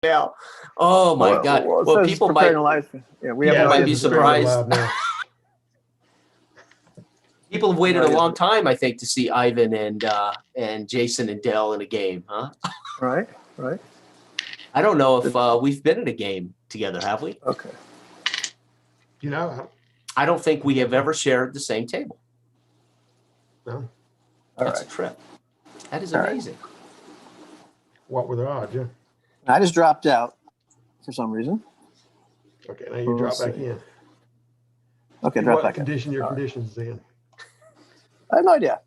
Yeah. Oh my God. Well, people might we have might be surprised. People have waited a long time, I think, to see Ivan and Jason and Dell in a game, huh? Right. I don't know if we've been in a game together, have we? Okay. I don't think we have ever shared the same table. No. That's a trip. That is amazing. What were the odds? Yeah. I just dropped out for some reason. Okay, now you drop back in. Okay, drop back in. What condition your conditions in? I have no idea.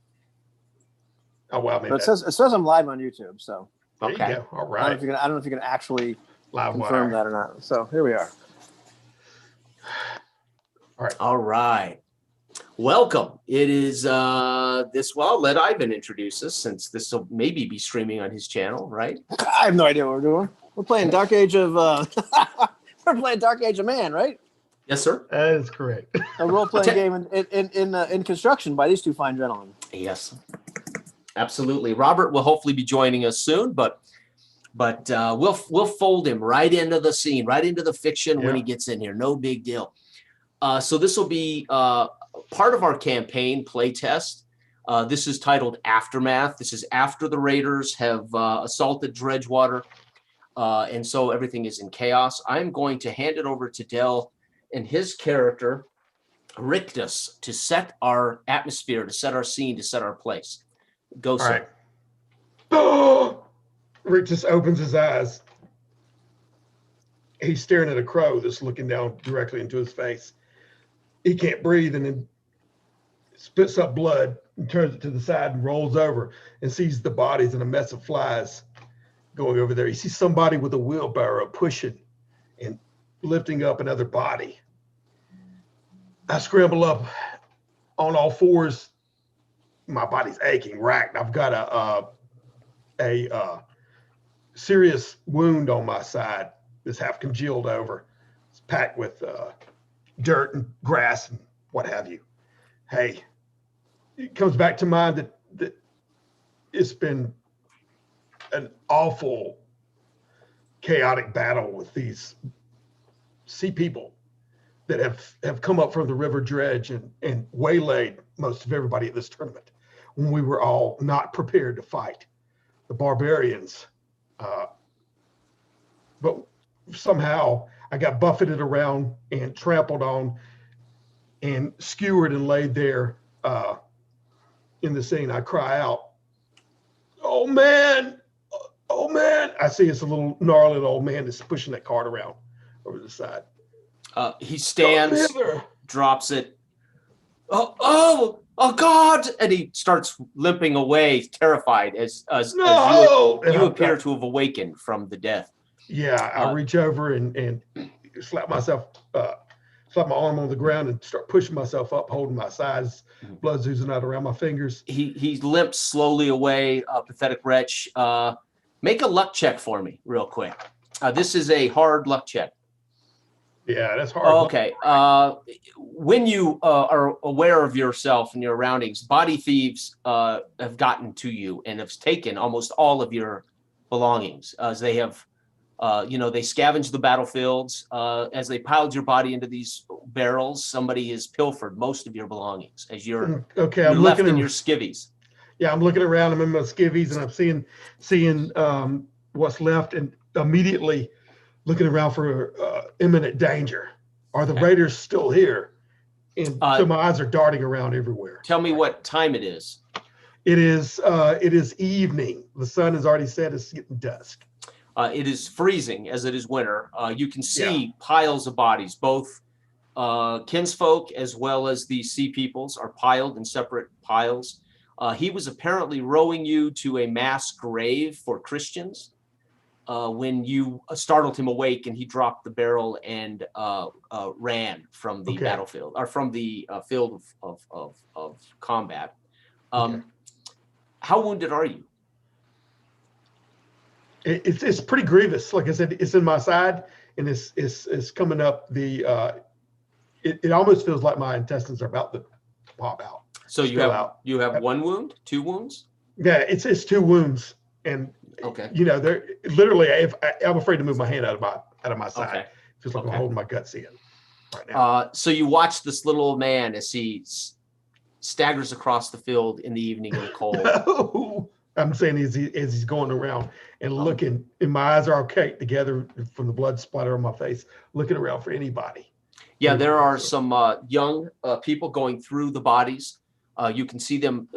Oh well, but it says I'm live on YouTube, so there you go. All right. I don't know if you can actually live confirm that or not. So here we are. All right. Welcome. It is this. Well, let Ivan introduce us, since this will maybe be streaming on his channel, right? I have no idea what we're doing. We're playing Dark Age of. We're playing Dark Age of Man, right? Yes, sir. That is correct. A role-playing game in construction by these two fine gentlemen. Yes, absolutely. Robert will hopefully be joining us soon, but we'll fold him right into the scene, right into the fiction when he gets in here. No big deal. So this will be part of our campaign playtest. This is titled Aftermath. This is after the Raiders have assaulted Dredgewater, and so everything is in chaos. I'm going to hand it over to Dell and his character, Rictus, to set our atmosphere, to set our scene, to set our place. Go, sir. All right. Rictus opens his eyes. He's staring at a crow that's looking down directly into his face. He can't breathe, and then spits up blood and turns it to the side and rolls over and sees the bodies and a mess of flies going over there. He sees somebody with a wheelbarrow pushing and lifting up another body. I scramble up on all fours. My body's aching, racked. I've got a serious wound on my side that's half congealed over. It's packed with dirt and grass and what have you. Hey, it comes back to mind that it's been an awful, chaotic battle with these sea people that have come up from the river dredge and waylaid most of everybody at this tournament when we were all not prepared to fight the barbarians. But somehow I got buffeted around and trampled on and skewered and laid there in the scene. I cry out, "Oh man, oh man." I see it's a little gnarly old man that's pushing that cart around over the side. He stands, drops it. Oh God! And he starts limping away, terrified, as you appear to have awakened from the death. Yeah, I reach over and slap my arm on the ground and start pushing myself up, holding my sides, blood oozing out around my fingers. He limps slowly away, pathetic wretch. Make a luck check for me, real quick. This is a hard luck check. Yeah, that's hard. Okay. When you are aware of yourself and your surroundings, body thieves have gotten to you and have taken almost all of your belongings, as they have. They scavenged the battlefields. As they piled your body into these barrels, somebody has pilfered most of your belongings as you're left in your skivvies. Yeah, I'm looking around. I'm in my skivvies, and I'm seeing what's left, and immediately looking around for imminent danger. Are the raiders still here? And so my eyes are darting around everywhere. Tell me what time it is. It is evening. The sun has already set. It's getting dusk. It is freezing as it is winter. You can see piles of bodies, both kinsfolk as well as the sea peoples are piled in separate piles. He was apparently rowing you to a mass grave for Christians when you startled him awake, and he dropped the barrel and ran from the battlefield, or from the field of combat. How wounded are you? It's pretty grievous. Like I said, it's in my side, and it's coming up. It almost feels like my intestines are about to pop out. So you have one wound, two wounds? Yeah, it's two wounds, and Okay. You know, they're literally. If I'm afraid to move my hand out of my side, Okay. feels like Okay. I'm holding my guts in right now. So you watch this little old man as he staggers across the field in the evening in the cold. No, I'm saying as he's going around and looking, and my eyes are all caked together from the blood splatter on my face, looking around for anybody. Yeah, there are some young people going through the bodies. You can see them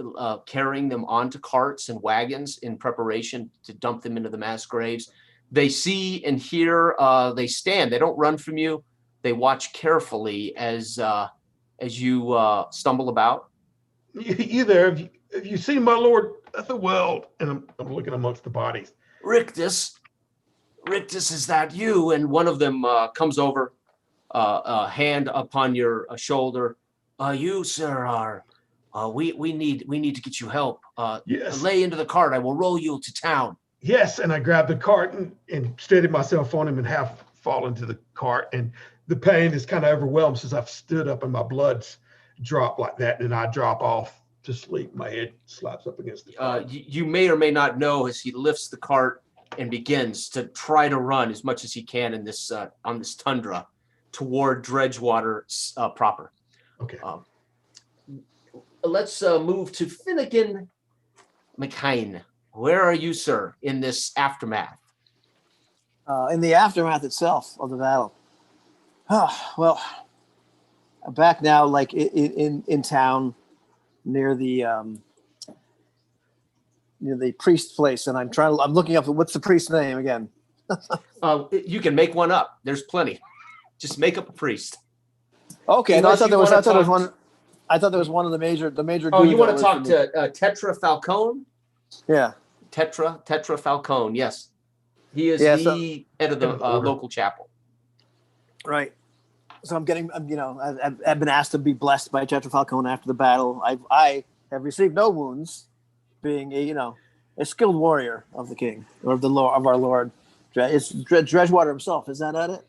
carrying them onto carts and wagons in preparation to dump them into the mass graves. They see and hear. They stand. They don't run from you. They watch carefully as you stumble about. You there? Have you seen my Lord Ethelweld? And I'm looking amongst the bodies. Rictus, is that you? And one of them comes over, a hand upon your shoulder. You, sir, are. We need to get you help. Yes. Lay into the cart. I will roll you to town. Yes, and I grabbed the cart and steadied myself on him and half fall into the cart. And the pain is kind of overwhelmed since I've stood up and my blood's dropped like that. And I drop off to sleep. My head slaps up against the cart. You may or may not know as he lifts the cart and begins to try to run as much as he can in this on this tundra toward Dredgewater proper. Okay. Let's move to Finnegan McKine. Where are you, sir, in this aftermath? In the aftermath itself of the battle. Oh, well, I'm back now, like in town near the priest place, and I'm looking up what's the priest's name again. You can make one up. There's plenty. Just make up a priest. Okay, Unless I you wanna thought there was talk- one. I thought there was one of the major. Oh, you want Guidos to talk in to Tetra Falcone? Yeah. Tetra Falcone, yes. He is Yeah, the head of the local chapel. Right. So I've been asked to be blessed by Tetra Falcone after the battle. I have received no wounds, being a skilled warrior of the king or of our Lord. It's Dredgewater himself. Is that it?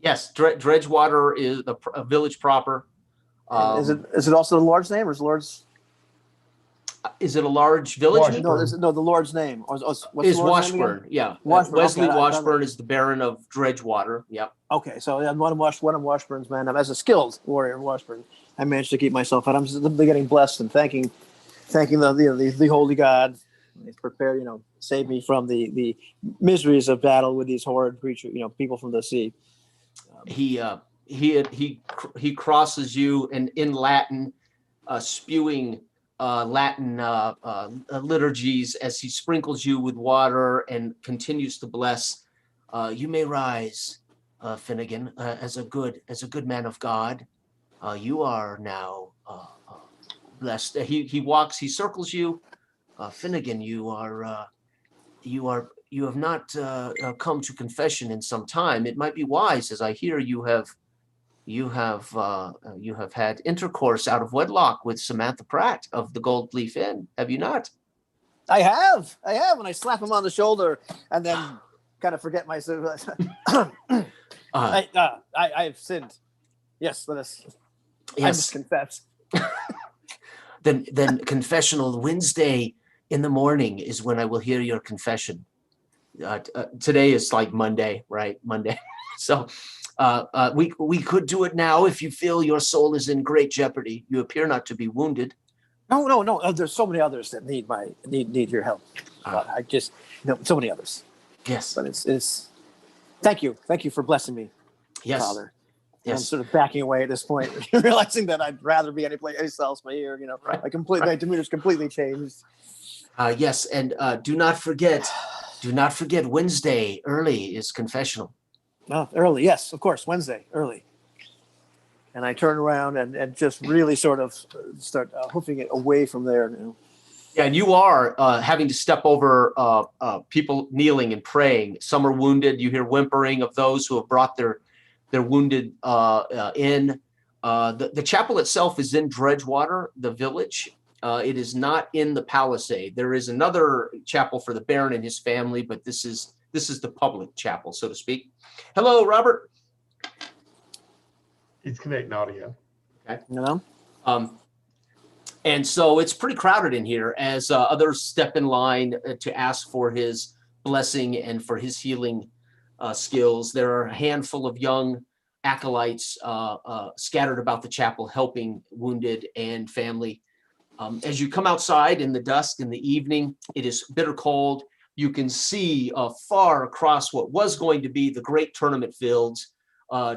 Yes, Dredgewater is a village proper. Is it also the Lord's name, or is the Lord's? Is it a large village? Washburn. No, the Lord's name. What's Is the Lord's name Washburn? again? Yeah, Washburn, Wesley okay, Washburn is the Baron of Dredgewater. Yep. Okay, so I'm one of Washburn's men. As a skilled warrior of Washburn, I managed to keep myself out. I'm just getting blessed and thanking the holy God. He's prepared, save me from the miseries of battle with these horrid creatures, people from the sea. He crosses you and in Latin, spewing Latin liturgies as he sprinkles you with water and continues to bless. You may rise, Finnegan, as a good man of God. You are now blessed. He circles you. Finnegan, you have not come to confession in some time. It might be wise, as I hear you have had intercourse out of wedlock with Samantha Pratt of the Gold Leaf Inn, have you not? I have, and I slap him on the shoulder, and then kind of forget myself. I have sinned. Yes, let us. Yes. I must confess. Then confessional Wednesday in the morning is when I will hear your confession. Today is like Monday, right? Monday. So we could do it now if you feel your soul is in great jeopardy. You appear not to be wounded. No. There's so many others that need your help. I just so many others. Yes. But it's thank you for blessing me, Yes. Father. Yes. I'm sort of backing away at this point, realizing that I'd rather be any else but here. Right. My demeanor's completely changed. Yes, and do not forget Wednesday early is confessional. Oh, early, yes, of course, Wednesday, early. And I turn around and just really sort of start hoofing it away from there. Yeah, and you are having to step over people kneeling and praying. Some are wounded. You hear whimpering of those who have brought their wounded in. The chapel itself is in Dredgewater, the village. It is not in the palisade. There is another chapel for the Baron and his family, but this is the public chapel, so to speak. Hello, Robert. He's connecting audio. Okay. And so it's pretty crowded in here as others step in line to ask for his blessing and for his healing skills. There are a handful of young acolytes scattered about the chapel helping wounded and family. As you come outside in the dusk in the evening, it is bitter cold. You can see far across what was going to be the great tournament fields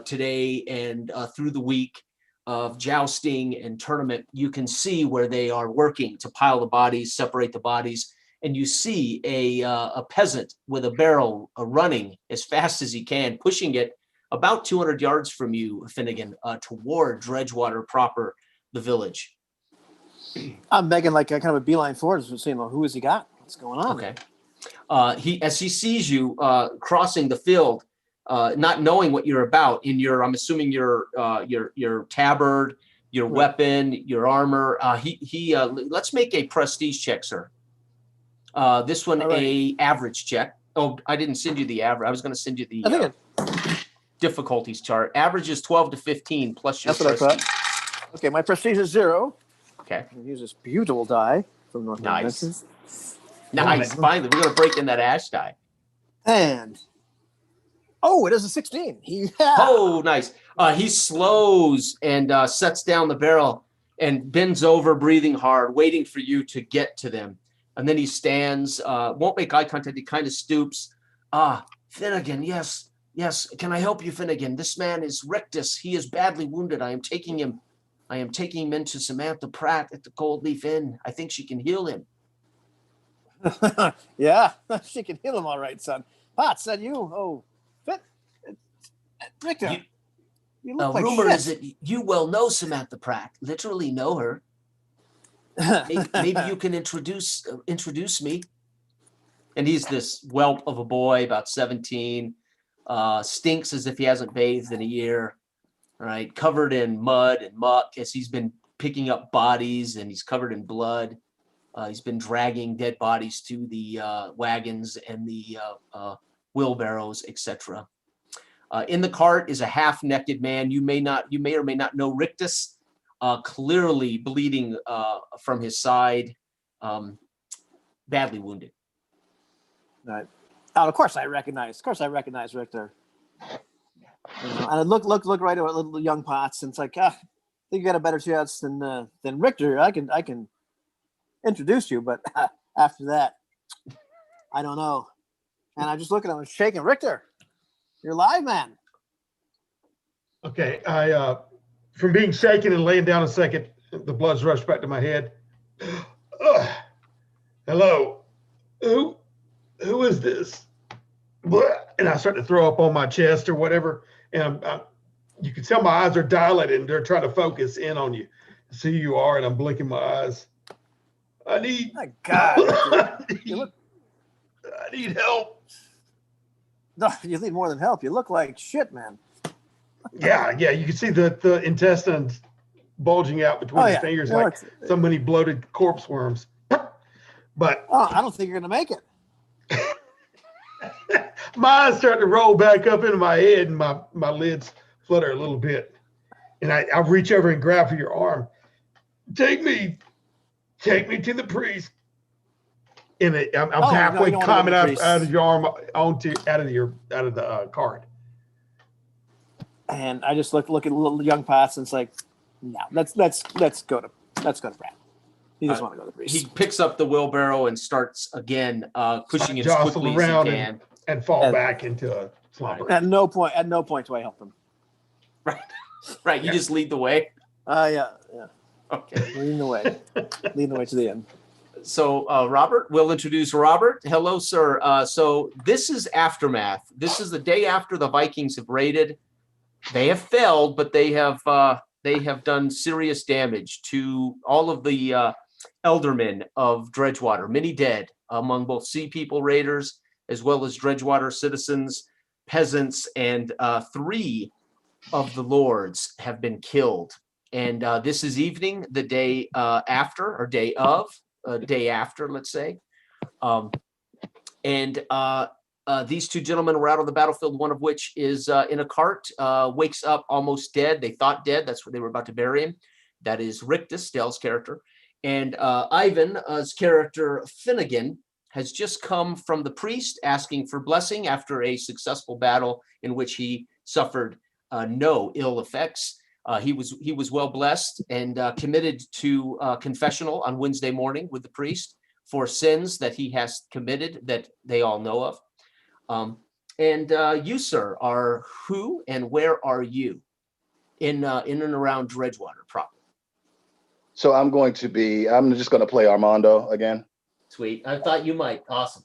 today and through the week of jousting and tournament. You can see where they are working to pile the bodies, separate the bodies, and you see a peasant with a barrel running as fast as he can, pushing it about 200 yards from you, Finnegan, toward Dredgewater proper, the village. I'm begging like a kind of a beeline forward, saying, well, who has he got? What's going on? Okay. As he sees you crossing the field, not knowing what you're about in your, I'm assuming your tabard, your weapon, your armor. Let's make a prestige check, sir. This one, a average check. Oh, I didn't send you the average. I was going to send you the difficulties chart. Average is 12 to 15 plus your prestige. What I thought. Okay, my prestige is 0. Okay. Use this beautiful die from North Nice. Nice. Finally, we're going to break in that ash die. And it is a 16. Oh, nice. He slows and sets down the barrel and bends over, breathing hard, waiting for you to get to them. And then he stands, won't make eye contact. He kind of stoops. Finnegan, yes. Can I help you, Finnegan? This man is Rictus. He is badly wounded. I am taking him into Samantha Pratt at the Gold Leaf Inn. I think she can heal him. Yeah, she can heal him all right, son. Pot, said you. Oh, Richter, you look like rumor shit. is that you well know Samantha Pratt. Literally know her. Maybe you can introduce me. And he's this whelp of a boy, about 17, stinks as if he hasn't bathed in a year. Right, covered in mud and muck as he's been picking up bodies, and he's covered in blood. He's been dragging dead bodies to the wagons and the wheelbarrows, etc. In the cart is a half-naked man. You may or may not know Rictus, clearly bleeding from his side, badly wounded. Right. Of course I recognize Richter. And I look right at little young Potts, and it's like, I think you got a better chance than Richter. I can introduce you, but after that, I don't know. And I just look at him and shaking. Richter, you're live, man. Okay, I from being shaken and laying down a second, the blood's rushed back to my head. Hello, who is this? And I start to throw up on my chest or whatever. And you can tell my eyes are dilated and they're trying to focus in on you. See who you are, and I'm blinking my eyes. I need. My God, I need help. No, you need more than help. You look like shit, man. Yeah. You can see the intestines bulging out between his fingers like so many bloated corpse worms. But I don't think you're gonna make it. My eyes start to roll back up into my head, and my lids flutter a little bit. And I reach over and grab for your arm. Take me to the priest. And I'm halfway climbing out of your arm out of the cart. And I just look at little young Potts, and it's like, no, let's go to Brad. He just want to go to the priest. He picks up the wheelbarrow and starts again pushing it as quickly as he can. And fall back into a slumber. At no point do I help him. Right. You just lead the way. Yeah. Okay. Leading the way to the end. So Robert, we'll introduce Robert. Hello, sir. So this is Aftermath. This is the day after the Vikings have raided. They have failed, but they have done serious damage to all of the eldermen of Dredgewater. Many dead among both Sea People raiders as well as Dredgewater citizens, peasants, and 3 of the lords have been killed. And this is evening, the day after, or day after, let's say. These 2 gentlemen were out on the battlefield, one of which is in a cart, wakes up almost dead. They thought dead. That's where they were about to bury him. That is Rictus, Dell's character. And Ivan's character Finnegan has just come from the priest asking for blessing after a successful battle in which he suffered no ill effects. He was well blessed and committed to confessional on Wednesday morning with the priest for sins that he has committed that they all know of. And you, sir, are who and where are you in and around Dredgewater proper? So I'm just going to play Armando again. Sweet. I thought you might. Awesome.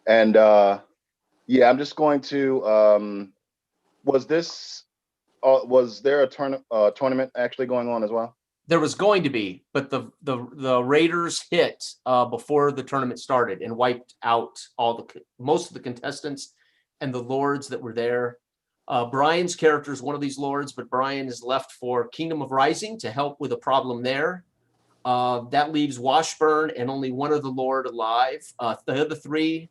And yeah, I'm just going to, was there a tournament actually going on as well? There was going to be, but the Raiders hit before the tournament started and wiped out most of the contestants and the lords that were there. Brian's character is one of these lords, but Brian is left for Kingdom of Rising to help with a problem there. That leaves Washburn and only one of the lord alive. The other three,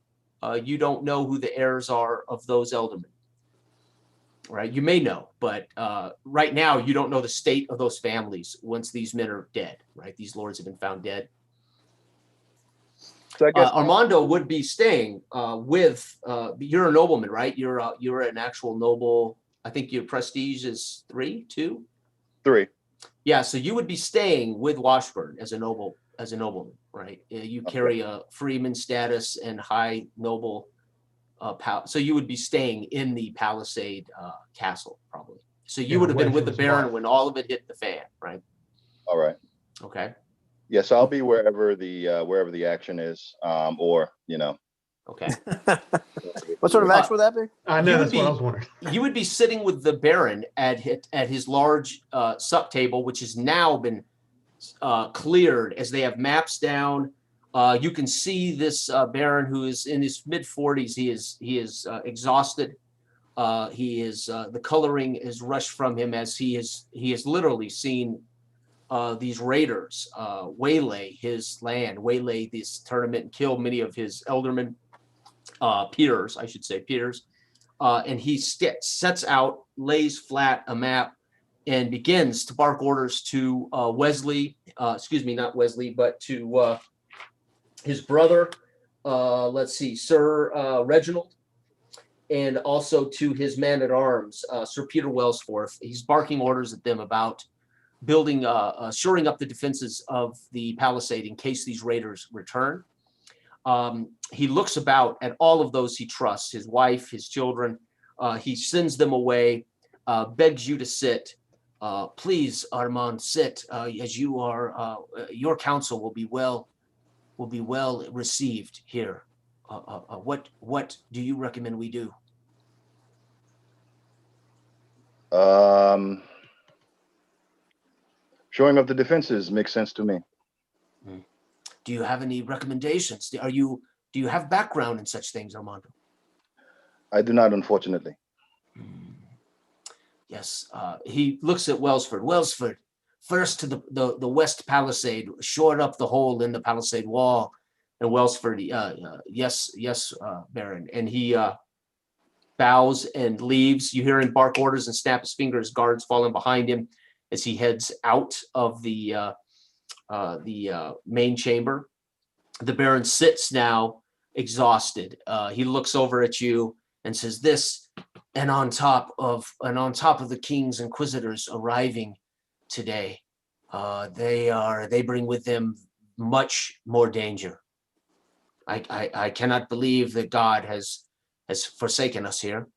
you don't know who the heirs are of those ealdormen. Right, you may know, but right now you don't know the state of those families once these men are dead. Right, these lords have been found dead. So I guess Armando would be staying with. You're a nobleman, right? You're an actual noble. I think your prestige is 3, 2, 3. Yeah, so you would be staying with Washburn as a nobleman, right? You carry a freeman status and high noble. So you would be staying in the Palisade castle, probably. So you would have been with the Baron when all of it hit the fan, right? All right. Okay. Yes, I'll be wherever the action is, or Okay. What sort of action would that be? I know, that's what I was wondering. You would be sitting with the Baron at his large sup table, which has now been cleared as they have maps down. You can see this Baron who is in his mid-40s. He is exhausted. The coloring is rushed from him as he has literally seen these raiders waylay his land, waylay this tournament, and kill many of his ealdormen, peers, I should say, peers. And he sets out, lays flat a map, and begins to bark orders to Wesley. Not Wesley, but to his brother, Sir Reginald, and also to his man-at-arms, Sir Peter Wellsforth. He's barking orders at them about building, shoring up the defenses of the palisade in case these raiders return. He looks about at all of those he trusts, his wife, his children. He sends them away, begs you to sit. Please, Armand, sit, as you are, your counsel will be well received here. What do you recommend we do? Shoring up the defenses makes sense to me. Do you have any recommendations? Do you have background in such things, Armando? I do not, unfortunately. Yes. He looks at Wellsford. Wellsford, first to the west palisade, shore up the hole in the palisade wall. And Wellsford, yes, Baron. And he bows and leaves. You hear him bark orders and snap his fingers, guards falling behind him as he heads out of the main chamber. The Baron sits now, exhausted. He looks over at you and says, "This, and on top of the King's Inquisitors arriving today, they bring with them much more danger. I cannot believe that God has forsaken us here."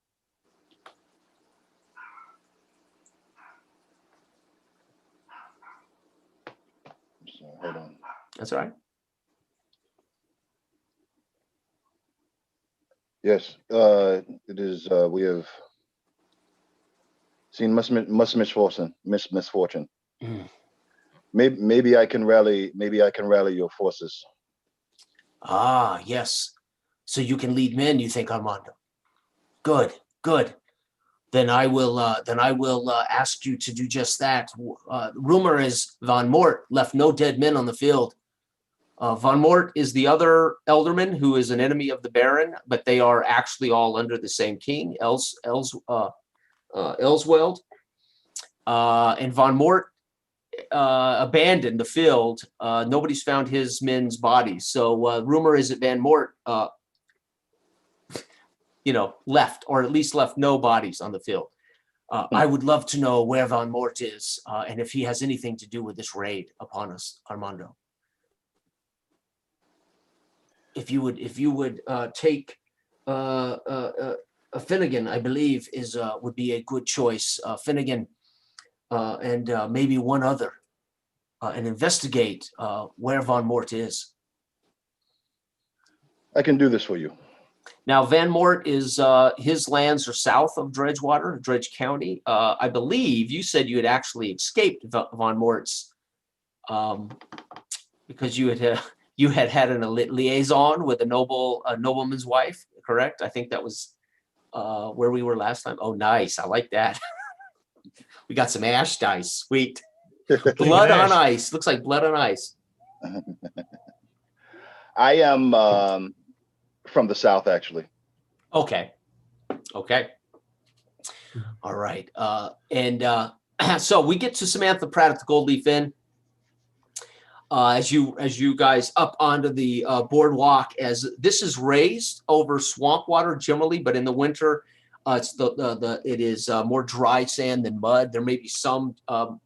So, hold on. That's all right. Yes, it is. We have seen much misfortune. Mm. Maybe I can rally. Maybe I can rally your forces. Ah, yes. So you can lead men, you think, Armando? Good. Then I will ask you to do just that. Rumor is Von Mort left no dead men on the field. Von Mort is the other ealdorman who is an enemy of the Baron, but they are actually all under the same king, Elsweld. And Von Mort abandoned the field. Nobody's found his men's bodies. So rumor is that Van Mort, left, or at least left no bodies on the field. I would love to know where Van Mort is, and if he has anything to do with this raid upon us, Armando. If you would take Finnegan, I believe would be a good choice. Finnegan and maybe one other, and investigate where Van Mort is. I can do this for you. Now, Van Mort is his lands are south of Dredgewater, Dredge County. I believe you said you had actually escaped Van Mort's because you had a liaison with a nobleman's wife, correct? I think that was where we were last time. Oh, nice! I like that. We got some ash dice. Sweet. Blood on ice. Looks like blood on ice. I am from the south, actually. Okay. All right. So we get to Samantha Pratt at the Gold Leaf Inn. As you guys up onto the boardwalk, as this is raised over swamp water generally, but in the winter, it is more dry sand than mud. There may be some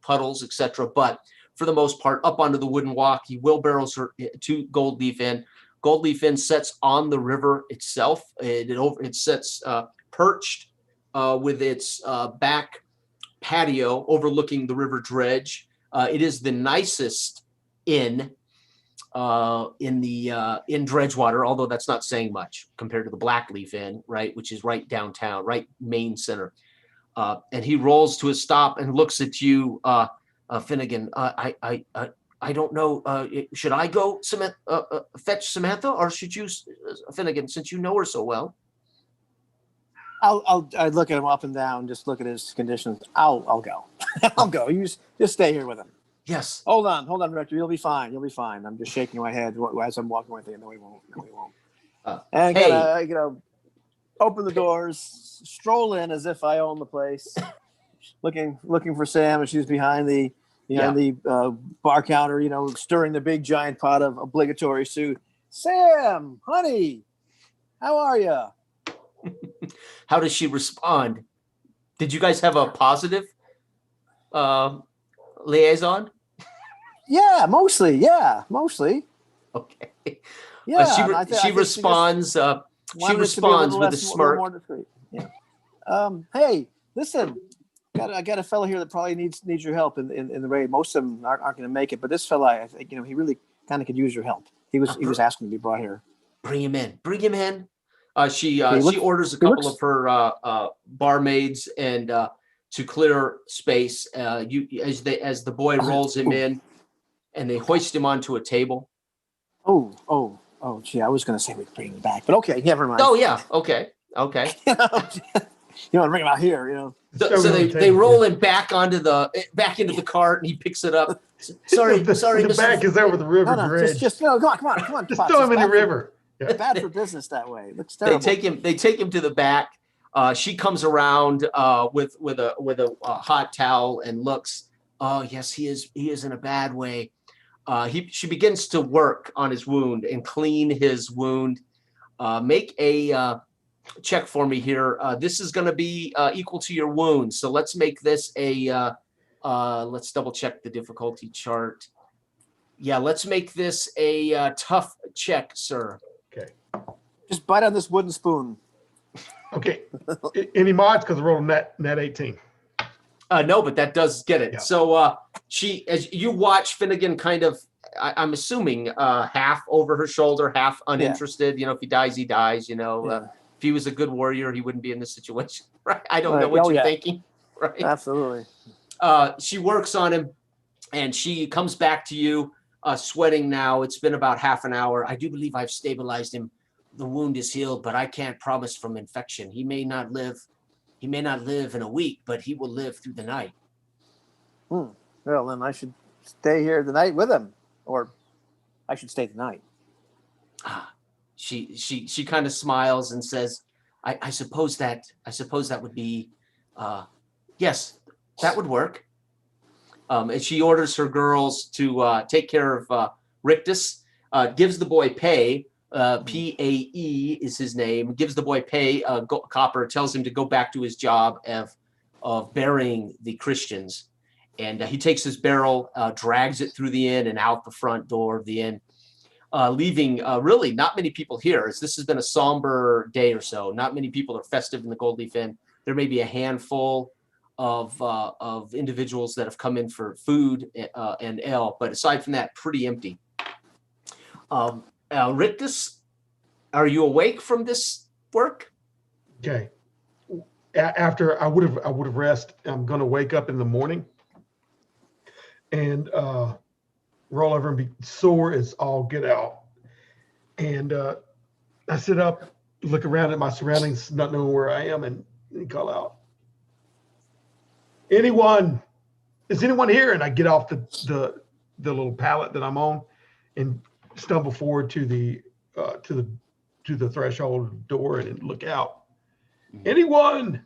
puddles, etc. But for the most part, up onto the wooden walk, he wheelbarrows her to Gold Leaf Inn. Gold Leaf Inn sits on the river itself. It sits perched with its back patio overlooking the river dredge. It is the nicest inn in Dredgewater, although that's not saying much compared to the Blackleaf Inn, right, which is right downtown, right main center. And he rolls to a stop and looks at you, Finnegan. I don't know. Should I go fetch Samantha, or should you, Finnegan, since you know her so well? I look at him up and down, just look at his conditions. I'll go. I'll go. You just stay here with him. Yes. Hold on, Rector. You'll be fine. I'm just shaking my head as I'm walking away, thinking, no, he won't. And hey. Open the doors, stroll in as if I own the place, looking for Sam, and she's behind the bar counter, stirring the big giant pot of obligatory soup. Sam, honey, how are you? How does she respond? Did you guys have a positive liaison? Yeah, mostly. Okay. Yeah. She responds. She responds with a smirk. Yeah. Hey, listen. I got a fellow here that probably needs your help in the raid. Most of them aren't going to make it, but this fella, I think, he really kind of could use your help. He was asking to be brought here. Bring him in. She orders a couple of her barmaids and to clear space. As the boy rolls him in, and they hoist him onto a table. Oh, gee, I was going to say we could bring him back, but okay, never mind. Oh yeah, okay. Bring him out here, So they roll him back into the cart, and he picks it up. Sorry, the back is over the river dredge. Just come on. Just throw him in the river. Yeah. Bad for business that way. It looks terrible. They take him to the back. She comes around with a hot towel and looks. Oh yes, he is in a bad way. She begins to work on his wound and clean his wound. Make a check for me here. This is going to be equal to your wound. So let's make this let's double check the difficulty chart. Yeah, let's make this a tough check, sir. Okay. Just bite on this wooden spoon. Okay. Any mods? Because I rolled net 18. No, but that does get it. Yeah. So as you watch Finnegan kind of, I'm assuming half over her shoulder, half uninterested. If he dies, he dies. If he was a good warrior, he wouldn't be in this situation. Right? I don't know what you're thinking. Right? Absolutely. She works on him, and she comes back to you, sweating now. It's been about half an hour. I do believe I've stabilized him. The wound is healed, but I can't promise from infection. He may not live in a week, but he will live through the night. Well, then I should stay here the night with him, or I should stay the night. She kind of smiles and says, I suppose that would be, yes, that would work. And she orders her girls to take care of Rictus, gives the boy pay. Pae is his name. Gives the boy pay. Copper tells him to go back to his job of burying the Christians, and he takes his barrel, drags it through the inn and out the front door of the inn, leaving really not many people here. As this has been a somber day or so, not many people are festive in the Gold Leaf Inn. There may be a handful of individuals that have come in for food and ale, but aside from that, pretty empty. Rictus, are you awake from this work? Okay. After I would have rest. I'm going to wake up in the morning and roll over and be sore as all get out. And I sit up, look around at my surroundings, not knowing where I am, and call out, "Anyone? Is anyone here?" And I get off the little pallet that I'm on and stumble forward to the threshold door and look out. "Anyone?"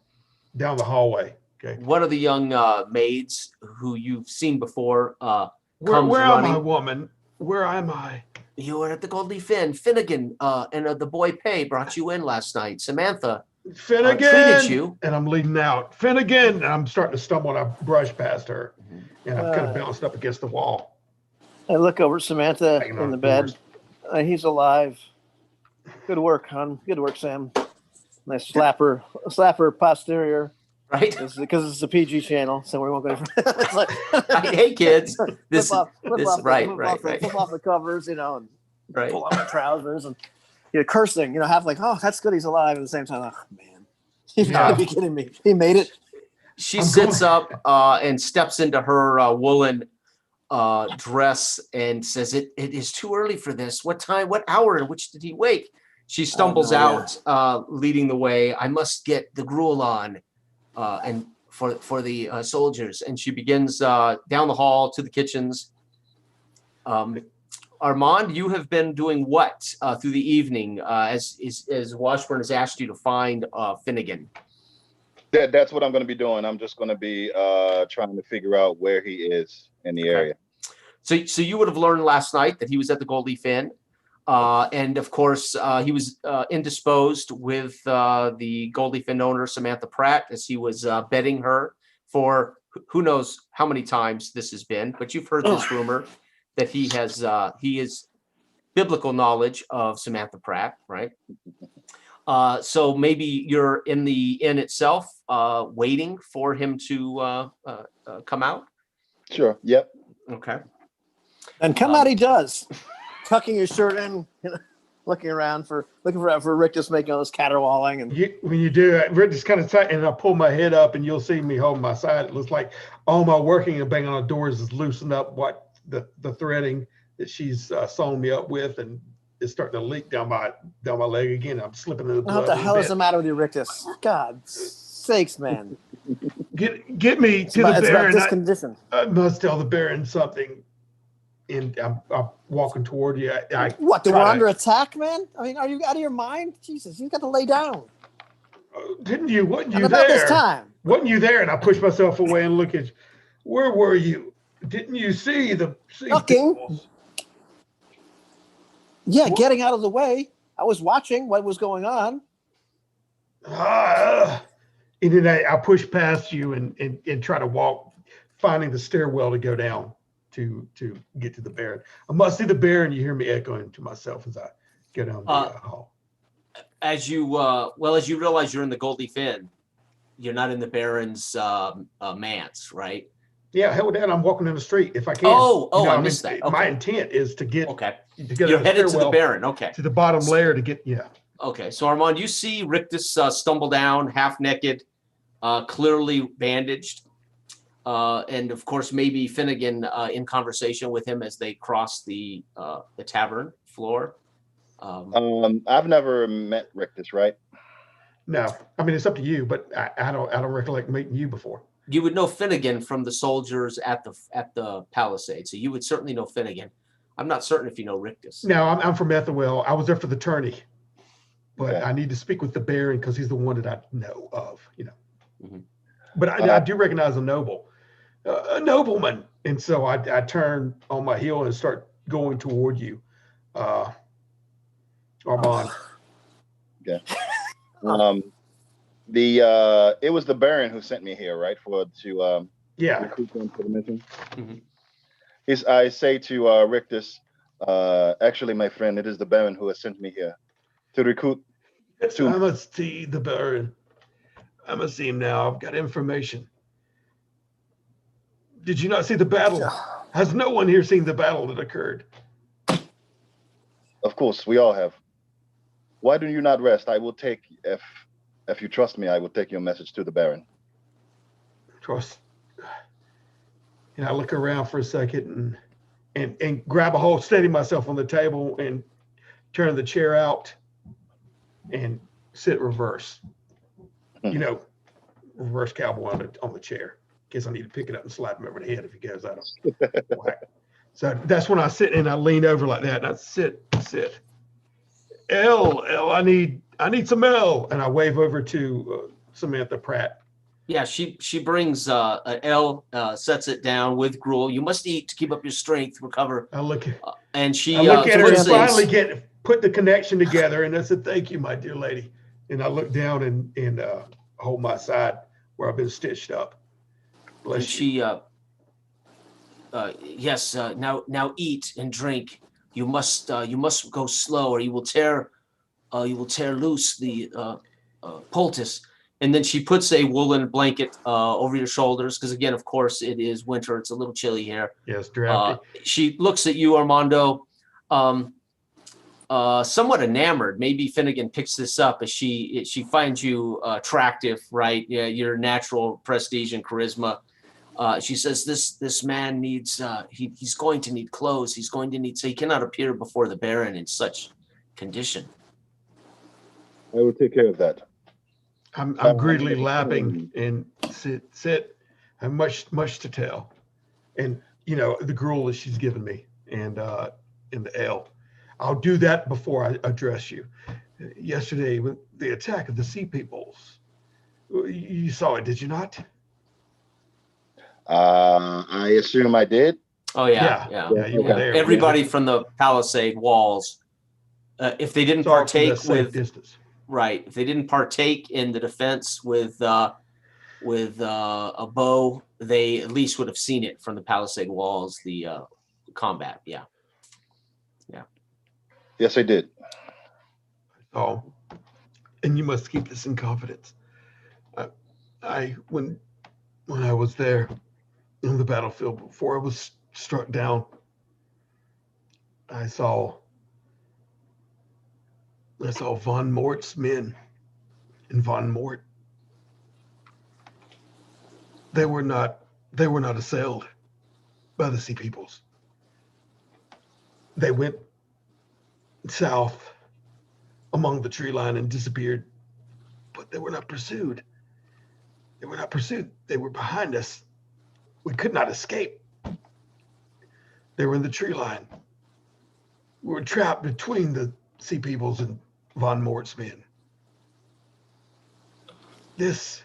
Down the hallway. Okay. One of the young maids who you've seen before Where comes am running. I, woman? Where am I? You were at the Gold Leaf Inn. Finnegan and the boy Pay brought you in last night. Samantha Finnegan! treated you. And I'm leading out. Finnegan! And I'm starting to stumble and I brush past her. And I'm kind of bounced up against the wall. I look over at Samantha Hanging in on the the bed. He's alive. Good work, hon. Good work, Sam. Nice slap her posterior. Right? Because it's a PG channel, so we won't go. It's like, Hey, kids. This flip right. off the covers, and Right. pull off the trousers, and cursing, half like, oh, that's good, he's alive. At the same time, oh man, you've got to be kidding me. He made it. She sits up and steps into her woolen dress and says, "It is too early for this. What time? What hour in which did he wake?" She stumbles out, leading the way. "I must get the gruel on, and for the soldiers." And she begins down the hall to the kitchens. Armand, you have been doing what through the evening as Washburn has asked you to find Finnegan? That's what I'm going to be doing. I'm just going to be trying to figure out where he is in the area. So you would have learned last night that he was at the Gold Leaf Inn. And of course, he was indisposed with the Gold Leaf Inn owner, Samantha Pratt, as he was bedding her for who knows how many times this has been. But you've heard this rumor that he is biblical knowledge of Samantha Pratt, right? So maybe you're in the inn itself, waiting for him to come out. Sure. Yep. Okay. And come out he does, tucking his shirt in, looking for Rick just making all this caterwauling. And When you do it, Rick just kind of tight, and I pull my head up, and you'll see me holding my side. It looks like all my working and banging on the doors is loosened up what the threading that she's sewn me up with, and it's starting to leak down my leg again. I'm slipping in the blood. what the hell is the matter with you, Rictus? God sakes, man! Get me to the It's about Baron. this condition. I must tell the Baron something. And I'm walking toward you. What? We're under attack, man? I mean, are you out of your mind? Jesus, you got to lay down. Didn't you? Wasn't you Not there? about this time. Wasn't you there? And I push myself away and look at you. Where were you? Didn't you see the Ducking. people? Yeah, getting out of the way. I was watching what was going on. And then I push past you and try to walk, finding the stairwell to go down to get to the Baron. I must see the Baron. You hear me echoing to myself as I go down the hall. As you realize you're in the Gold Leaf Inn, you're not in the Baron's manse, right? Yeah, hell with that. I'm walking in the street if I can. I missed that. Okay. My intent is to get to get You're headed to the Baron. Okay. To the bottom layer to get Okay, so Armand, you see Rictus stumble down, half naked, clearly bandaged, and of course maybe Finnegan in conversation with him as they cross the tavern floor. I've never met Rictus, right? No, I mean it's up to you, but I don't recollect meeting you before. You would know Finnegan from the soldiers at the palisade, so you would certainly know Finnegan. I'm not certain if you know Rictus. No, I'm from Ethelwell. I was there for the tourney, but I need to speak with the Baron because he's the one that I know of. Mm-hmm. But I do recognize a noble. a nobleman. And so I turn on my heel and start going toward you, Armand. Okay. It was the Baron who sent me here, right? To Yeah. recruit them for the mission. Mhm. I say to Rictus, actually, my friend, it is the Baron who has sent me here to recruit. Yes, I must see the Baron. I must see him now. I've got information. Did you not see the battle? Has no one here seen the battle that occurred? Of course, we all have. Why do you not rest? I will take, if you trust me, I will take your message to the Baron. Trust. And I look around for a second and grab a hold, steady myself on the table and turn the chair out and sit reverse. You know, reverse cowboy on the chair. In case I need to pick it up and slap him over the head if he goes out of whack. So that's when I sit and I lean over like that and I sit. L, I need some L. And I wave over to Samantha Pratt. Yeah, she brings an L, sets it down with gruel. You must eat to keep up your strength, recover. I look And she at her and sings. finally put the connection together. And I said, thank you, my dear lady. And I look down and hold my side where I've been stitched up. Bless And you. she, yes, now eat and drink. You must go slow, or you will tear loose the poultice. And then she puts a woolen blanket over your shoulders, because again, of course, it is winter. It's a little chilly here. Yes, drafty. She looks at you, Armando, somewhat enamored. Maybe Finnegan picks this up as she finds you attractive, right? Yeah, your natural prestige and charisma. She says, "This man needs. He's going to need clothes. He's going to need. So he cannot appear before the Baron in such condition." I will take care of that. I'm greedily lapping and sit. I have much to tell, and the gruel that she's given me, and the ale. I'll do that before I address you. Yesterday, with the attack of the Sea Peoples, you saw it, did you not? I assume I did. Oh yeah. You were there. Everybody from the palisade walls, if they didn't partake distance. Right, if they didn't partake in the defense with a bow, they at least would have seen it from the palisade walls. The combat, yeah. Yes, I did. Oh, and you must keep this in confidence. When I was there on the battlefield before I was struck down, I saw von Mort's men, and von Mort. They were not assailed by the Sea Peoples. They went south among the tree line and disappeared, but they were not pursued. They were behind us. We could not escape. They were in the tree line. We were trapped between the Sea Peoples and von Mort's men. This,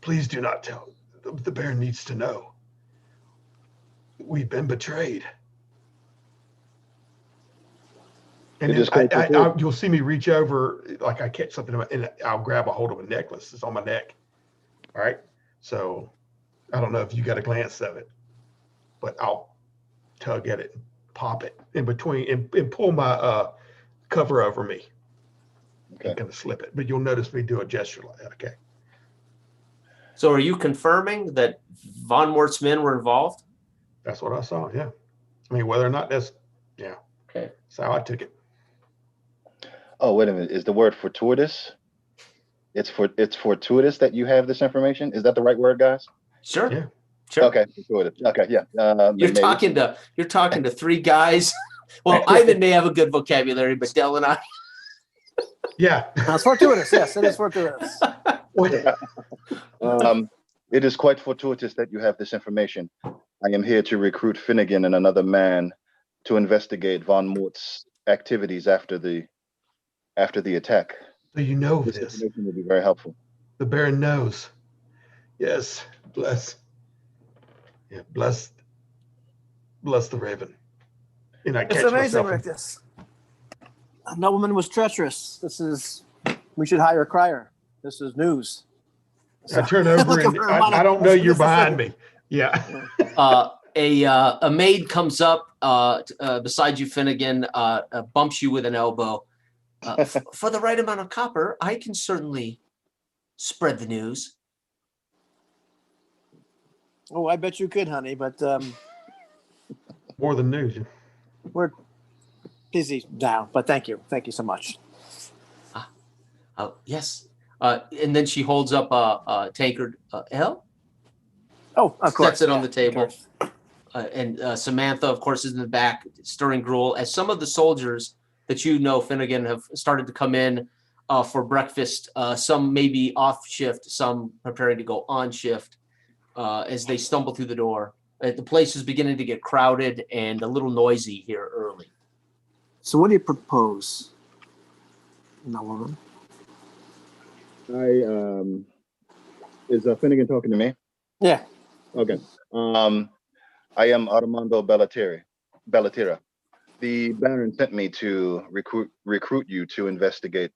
please do not tell. The Baron needs to know. We've been betrayed. And you'll see me reach over, like I catch something, and I'll grab a hold of a necklace. It's on my neck. All right. So I don't know if you got a glance of it, but I'll tug at it, pop it in between, and pull my cover over me. Okay. And kind of slip it. But you'll notice me do a gesture like that. Okay. So are you confirming that von Mort's men were involved? That's what I saw. Yeah. I mean, whether or not that's, yeah. Okay. That's how I took it. Oh, wait a minute. Is the word fortuitous? It's fortuitous that you have this information. Is that the right word, guys? Sure. Yeah. Sure. Okay. Fortuitous. Okay. Yeah. You're talking to three guys. Well, Ivan may have a good vocabulary, but Del and I. Yeah. It's fortuitous. Yes, it is fortuitous. It is quite fortuitous that you have this information. I am here to recruit Finnegan and another man to investigate von Mort's activities after the attack. So you know This this. information will be very helpful. The Baron knows. Yes. Bless. Yeah, bless the Raven. And I It's catch amazing, myself. Rick. This nobleman was treacherous. We should hire a crier. This is news. I turn over Looking and for Hermano I don't know you're behind Mississippi. me. Yeah. A maid comes up beside you, Finnegan, bumps you with an elbow. For the right amount of copper, I can certainly spread the news. Oh, I bet you could, honey, but More than news. we're busy now. But thank you so much. Yes. And then she holds up a tankard. Elle? Oh, of course. Sets it on the of table. course. And Samantha, of course, is in the back stirring gruel. As some of the soldiers that you know, Finnegan, have started to come in for breakfast, some maybe off shift, some preparing to go on shift as they stumble through the door. The place is beginning to get crowded and a little noisy here early. So what do you propose, nobleman? Is Finnegan talking to me? Yeah. Okay. I am Armando Bellatira. The Baron sent me to recruit you to investigate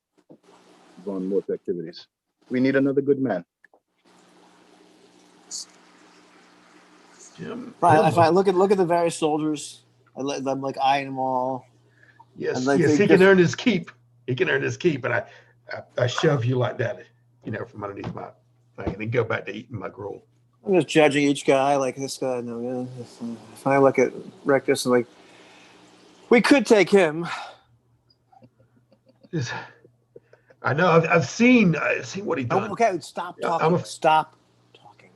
Von Mort's activities. We need another good man. Jim. If I look at the various soldiers, I'm like eyeing them all. Yes, And like yes, they he can just- earn his keep. He can earn his keep, and I shove you like that, from underneath my thing, and then go back to eating my gruel. I'm just judging each guy. Like this guy, no, yeah. If I look at Rectus and like, we could take him. Just, I know I've seen what he Oh, done. okay, stop Yeah, talking. Stop talking.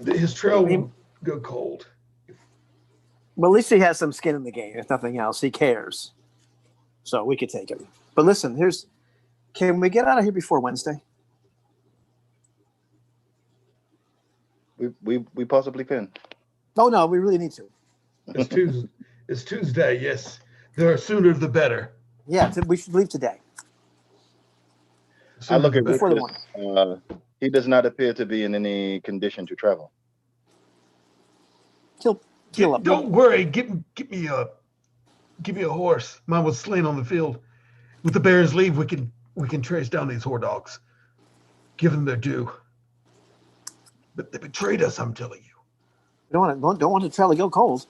His trail will go cold. Well, at least he has some skin in the game. If nothing else, he cares. So we could take him. But listen, can we get out of here before Wednesday? We possibly can. Oh no, we really need to. It's Tuesday. It's Tuesday. Yes, the sooner the better. Yeah, we should leave today. I look at Before the Richard. He does not appear to be in any condition to travel. Heal up. Don't worry. Give me a horse. Mine was slain on the field. With the Baron's leave, we can trace down these whore dogs. Give them their due. But they betrayed us. I'm telling you. Don't want the trail to go cold.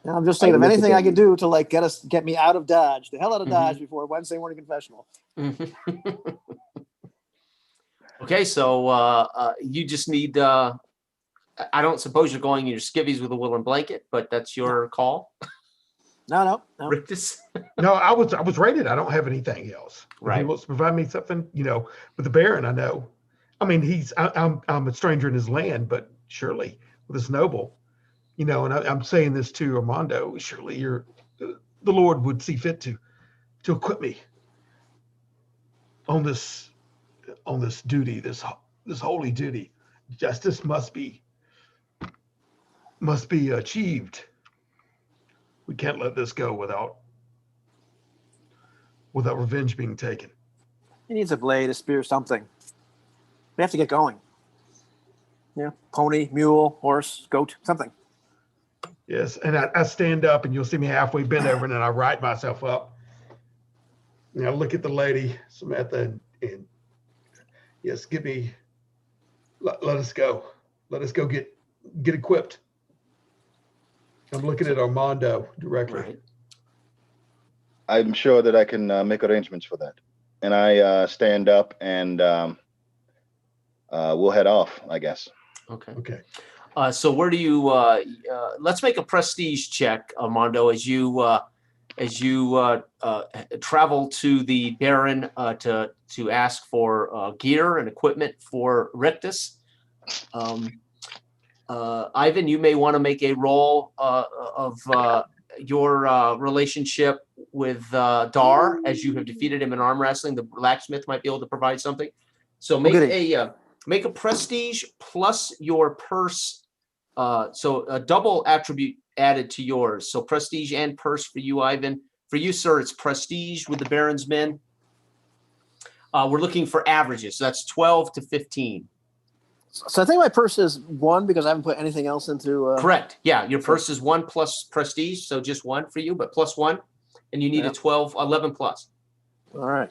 Now, I'm just saying, I if look at anything I them. can do to like get me out of Dodge, the hell out of Dodge before Wednesday morning confessional. Okay, so you just need. I don't suppose you're going in your skivvies with a woolen blanket, but that's your call. No. Rictus. No, I was rated. I don't have anything else. If Right. he wants to provide me something, with the Baron, I know. I mean, I'm a stranger in his land, but surely with this noble, and I'm saying this to Armando, surely the Lord would see fit to equip me on this duty, this holy duty. Justice must be achieved. We can't let this go without revenge being taken. He needs a blade, a spear, something. We have to get going. Yeah, pony, mule, horse, goat, something. Yes, and I stand up, and you'll see me halfway bent over, and then I right myself up. And I look at the lady, Samantha, and yes, let us go. Let us go get equipped. I'm looking at Armando directly. Right. I'm sure that I can make arrangements for that. And I stand up and we'll head off, I guess. Okay. So where do you? Let's make a prestige check, Armando, as you travel to the Baron to ask for gear and equipment for Rictus. Ivan, you may want to make a roll of your relationship with Dar, as you have defeated him in arm wrestling. The blacksmith might be able to provide something. So make a prestige plus your purse. So a double attribute added to yours. So prestige and purse for you, Ivan. For you, sir, it's prestige with the Baron's men. We're looking for averages. So that's 12 to 15. So I think my purse is 1 because I haven't put anything else into. Correct. Yeah, your purse is 1 plus prestige, so just 1 for you, but plus 1, and you need a 11 plus. All right.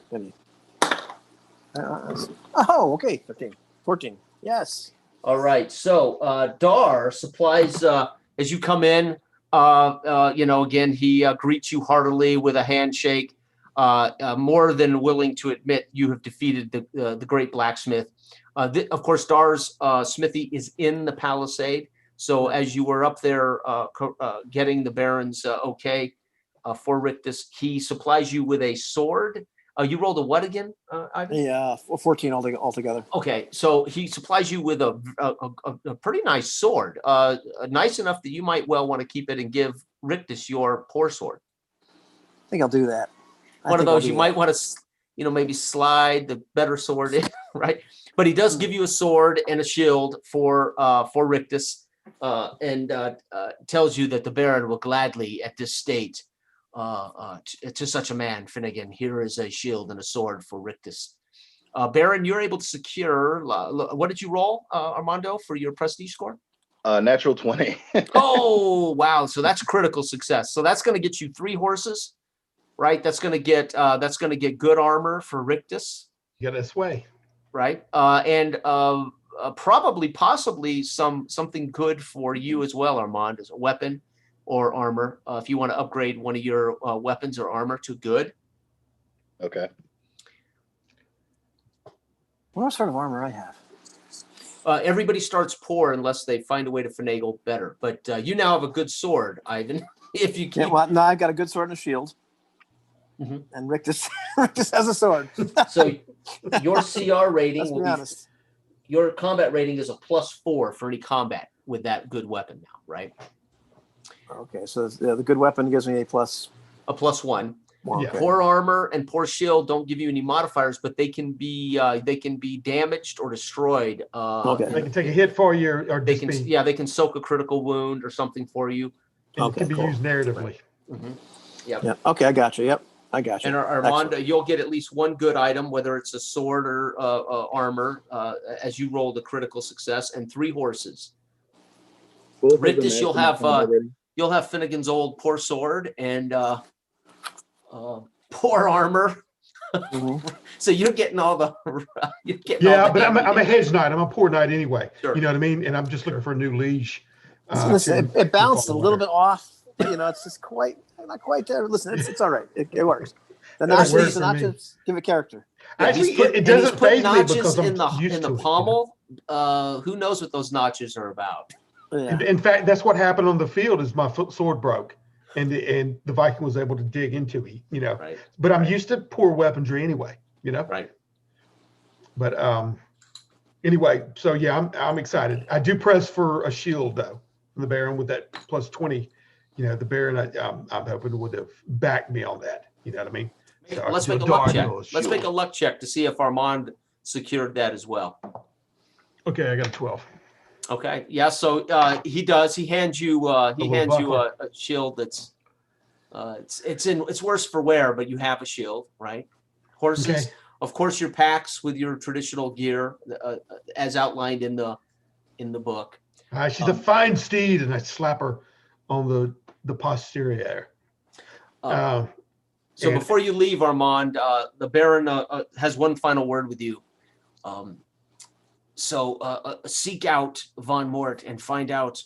Oh, okay. 13, 14. Yes. All right. So Dar supplies as you come in. Again, he greets you heartily with a handshake. More than willing to admit you have defeated the great blacksmith. Of course, Dar's smithy is in the palisade. So as you were up there getting the Baron's okay for Rictus, he supplies you with a sword. You rolled a what again, Ivan? Yeah, 14 altogether. Okay, so he supplies you with a pretty nice sword, nice enough that you might well want to keep it and give Rictus your poor sword. I think I'll do that. One of those you might want to, maybe slide the better sword in, right? But he does give you a sword and a shield for Rictus, and tells you that the Baron will gladly, at this state, to such a man, Finnegan, here is a shield and a sword for Rictus. Baron, you're able to secure. What did you roll, Armando, for your prestige score? Natural 20. Oh, wow! So that's critical success. So that's going to get you 3 horses, right? That's going to get good armor for Rictus. You got this way. Right, and possibly something good for you as well, Armand, as a weapon or armor, if you want to upgrade one of your weapons or armor to good. Okay. What sort of armor I have? Everybody starts poor unless they find a way to finagle better. But you now have a good sword, Ivan. If you keep... Yeah, well, no, I've got a good sword and a shield. Mm-hmm. And Rictus has a sword. So your CR rating Let's be honest. Your combat rating is a +4 for any combat with that good weapon now, right? Okay, so the good weapon gives me a plus. A +1. Yeah. Okay. Poor armor and poor shield don't give you any modifiers, but they can be damaged or destroyed. Okay. They can take a hit for you, or They just can be, they can soak a critical wound or something for you. and Okay, it can be cool. used narratively. Mm-hmm. Yep. Yeah. Okay, I got you. Yep, I got you. And Armando, Excellent. you'll get at least one good item, whether it's a sword or armor, as you roll the critical success, and 3 horses. Rictus, you'll have Finnegan's old poor sword and poor armor. Mhm. So you're getting all the Yeah, but I'm a hedge knight. I'm a poor knight anyway. Sure. You know what I mean? And I'm just looking for a new liege. Listen, to it bounced a follow little her. bit off. But, it's just not quite there. Listen, it's all right. It works. The That'll work notches, for me. give it character. Yeah, Actually, he's put- it and he's doesn't put faze me notches because I'm in the used to it. pommel. Who knows what those notches are about? Yeah. In fact, that's what happened on the field. Is my sword broke, and the Viking was able to dig into it. Right. But I'm Right. used to poor weaponry anyway. Right. But anyway, so yeah, I'm excited. I do press for a shield though, from the Baron with that +20. The Baron, I'm hoping would have backed me on that. You know what I mean? So I Let's could make do a luck dodge check. or Let's make a shield. luck check to see if Armand secured that as well. Okay, I got a 12. Okay. Yeah. So he does. He hands you. He little hands you buckler. a shield that's. It's worse for wear, but you have a shield, right? Horses. Okay. Of course, your packs with your traditional gear, as outlined in the book. She's a fine steed, and I slap her on the posterior. So And- before you leave, Armand, the Baron has one final word with you. So seek out Von Mort and find out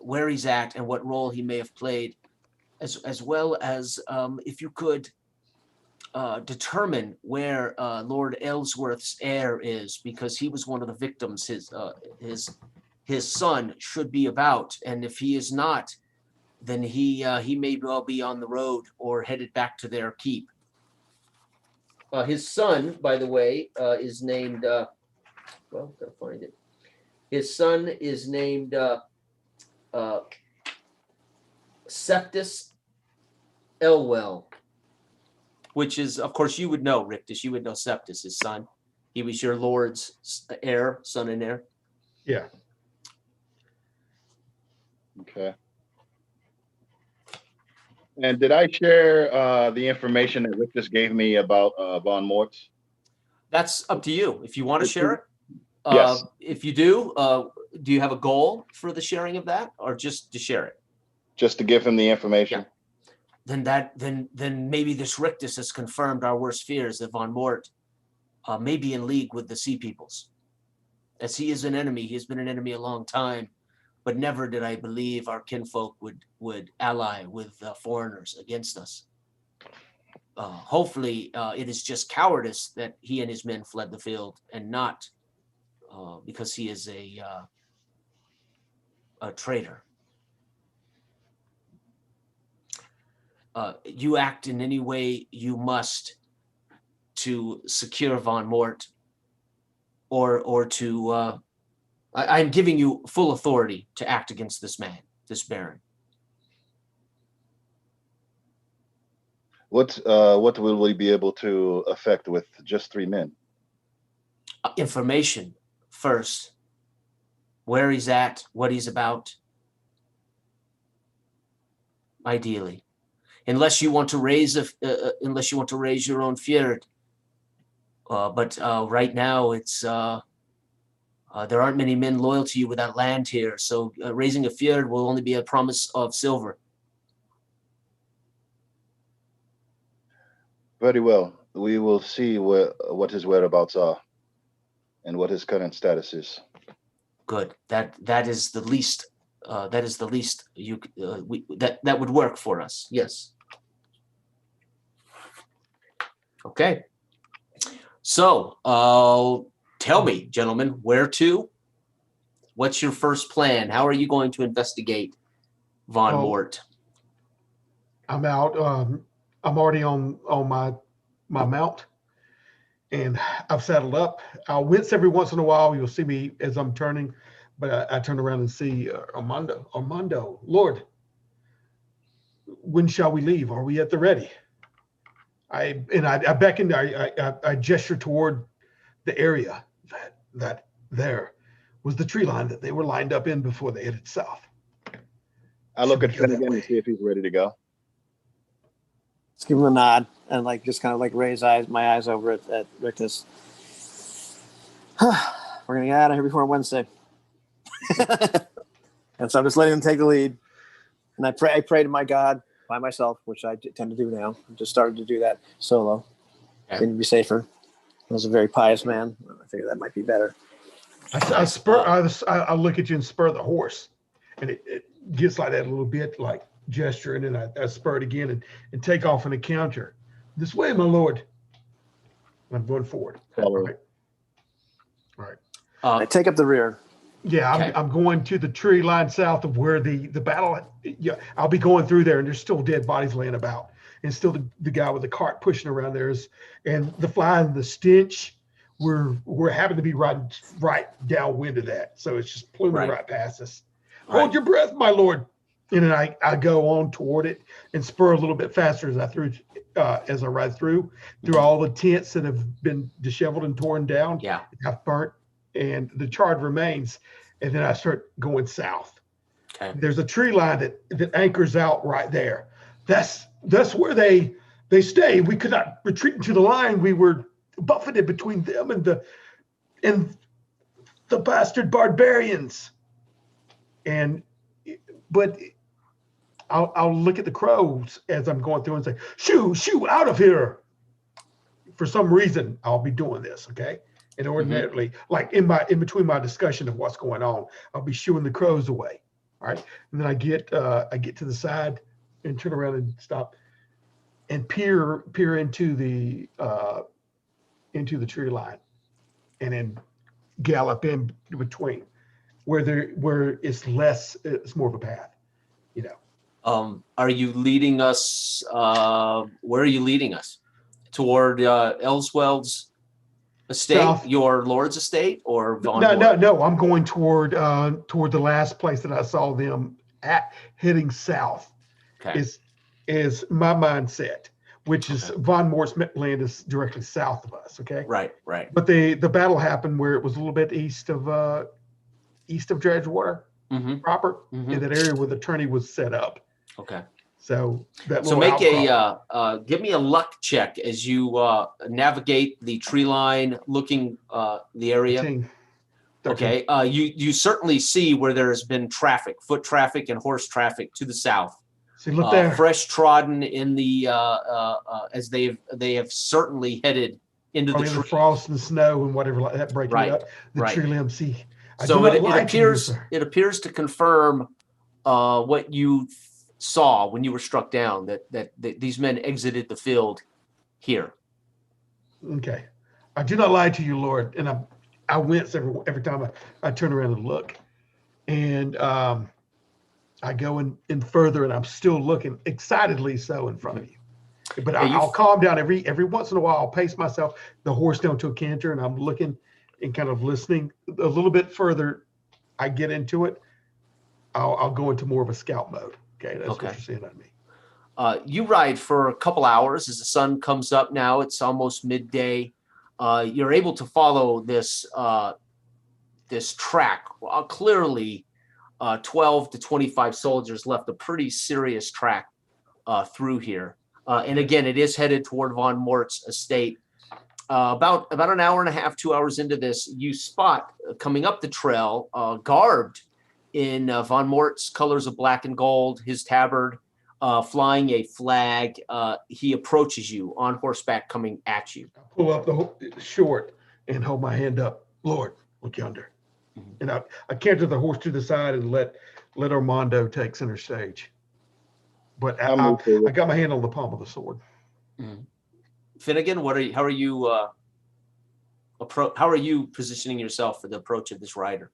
where he's at and what role he may have played, as well as if you could determine where Lord Ellsworth's heir is, because he was one of the victims his son should be about, and if he is not, then he may well be on the road or headed back to their keep. His son, by the way, is named. Well, gotta find it. His son is named Septus Elwell, which is, of course, you would know, Rictus. You would know Septus, his son. He was your lord's heir, son and heir. Yeah. Okay. And did I share the information that Rick just gave me about Von Mort's? That's up to you. If you want to share it, Yes. If you do you have a goal for the sharing of that, or just to share it? Just to give him the information. Then maybe this rictus has confirmed our worst fears that Von Mort may be in league with the Sea Peoples. As he is an enemy, he has been an enemy a long time, but never did I believe our kinfolk would ally with foreigners against us. Hopefully, it is just cowardice that he and his men fled the field, and not because he is a traitor. You act in any way you must to secure Von Mort, or to I'm giving you full authority to act against this man, this Baron. What will we be able to affect with just 3 men? Information first. Where he's at, what he's about. Ideally. Unless you want to raise your own fjord. But right now it's there aren't many men loyal to you without land here. So raising a fjord will only be a promise of silver. Very well. We will see what his whereabouts are and what his current status is. Good. That is the least. That is the least you. That would work for us. Yes. Okay. So, tell me, gentlemen, where to? What's your first plan? How are you going to investigate Von Mort? I'm out. I'm already on my mount, and I've saddled up. I'll wince every once in a while. You'll see me as I'm turning, but I turn around and see Armando, Lord, when shall we leave? Are we at the ready? I beckoned. I gesture toward the area that there was the tree line that they were lined up in before they headed south. I look at Finnegan and see if he's ready to go. Just give him a nod and just kind of raise my eyes over at Rictus. We're gonna get out of here before Wednesday. And so I'm just letting him take the lead. And I pray to my God by myself, which I tend to do now. I'm just starting to do that solo. Okay. Seemed to be safer. I was a very pious man. I figured that might be better. I look at you and spur the horse, and it gets like that a little bit, gesture, and then I spur it again and take off an encounter. This way, my lord. I'm going forward. All right. I take up the rear. Yeah, Okay. I'm going to the tree line south of where the battle. Yeah, I'll be going through there, and there's still dead bodies laying about, and still the guy with the cart pushing around there is, and the fly and the stench. We're happen to be right downwind of that, so it's just pluming right past us. Hold your breath, my lord. And then I go on toward it and spur a little bit faster as I ride through all the tents that have been disheveled and torn down. Yeah. Half burnt, and the charred remains. And then I start going south. Okay. There's a tree line that anchors out right there. That's where they stay. We could not retreat into the line. We were buffeted between them and the bastard barbarians. But I'll look at the crows as I'm going through and say, shoo out of here. For some reason, I'll be doing this, okay? And ordinarily, in between my discussion of what's going on, I'll be shooing the crows away. All right. And then I get to the side and turn around and stop and peer into the tree line, and then gallop in between where it's more of a path, Are you leading us? Where are you leading us? Toward Elsweld's estate, South. Your lord's estate, or Von No. I'm going toward the last place that I saw them at, heading south. Okay. Is my mindset, which is Von Mort's land is directly south of us. Okay. Right. But the battle happened where it was a little bit east of Dredgewater proper, in that area where the tourney was set up. Okay. So make give me a luck check as you navigate the tree line, looking the area. Okay. You certainly see where there's been traffic, foot traffic and horse traffic to the south. See, look there. Fresh trodden in the as they have certainly headed into Probably the the tree. frost and snow and whatever like that breaking Right, it up. The right. tree limbs. See, I So do not it lie to you, appears sir. it appears to confirm what you saw when you were struck down, that these men exited the field here. Okay. I do not lie to you, Lord. And I wince every time I turn around and look. And I go in further, and I'm still looking excitedly so in front of you. But I'll calm down every once in a while. I'll pace myself, the horse down to a canter, and I'm looking and kind of listening a little bit further. I get into it. I'll go into more of a scout mode. Okay, that's what you're seeing on me. You ride for a couple hours as the sun comes up. Now it's almost midday. You're able to follow this this track. Clearly, 12 to 25 soldiers left a pretty serious track through here. And again, it is headed toward Von Mort's estate. About an hour and a half, 2 hours into this, you spot coming up the trail, garbed in Von Mort's colors of black and gold, his tabard, flying a flag. He approaches you on horseback, coming at you. I pull up the short and hold my hand up. Lord, look yonder. And I canter the horse to the side and let Armando take center stage. But I got my hand on the palm of the sword. Mm-hmm. Finnegan, how are you positioning yourself for the approach of this rider?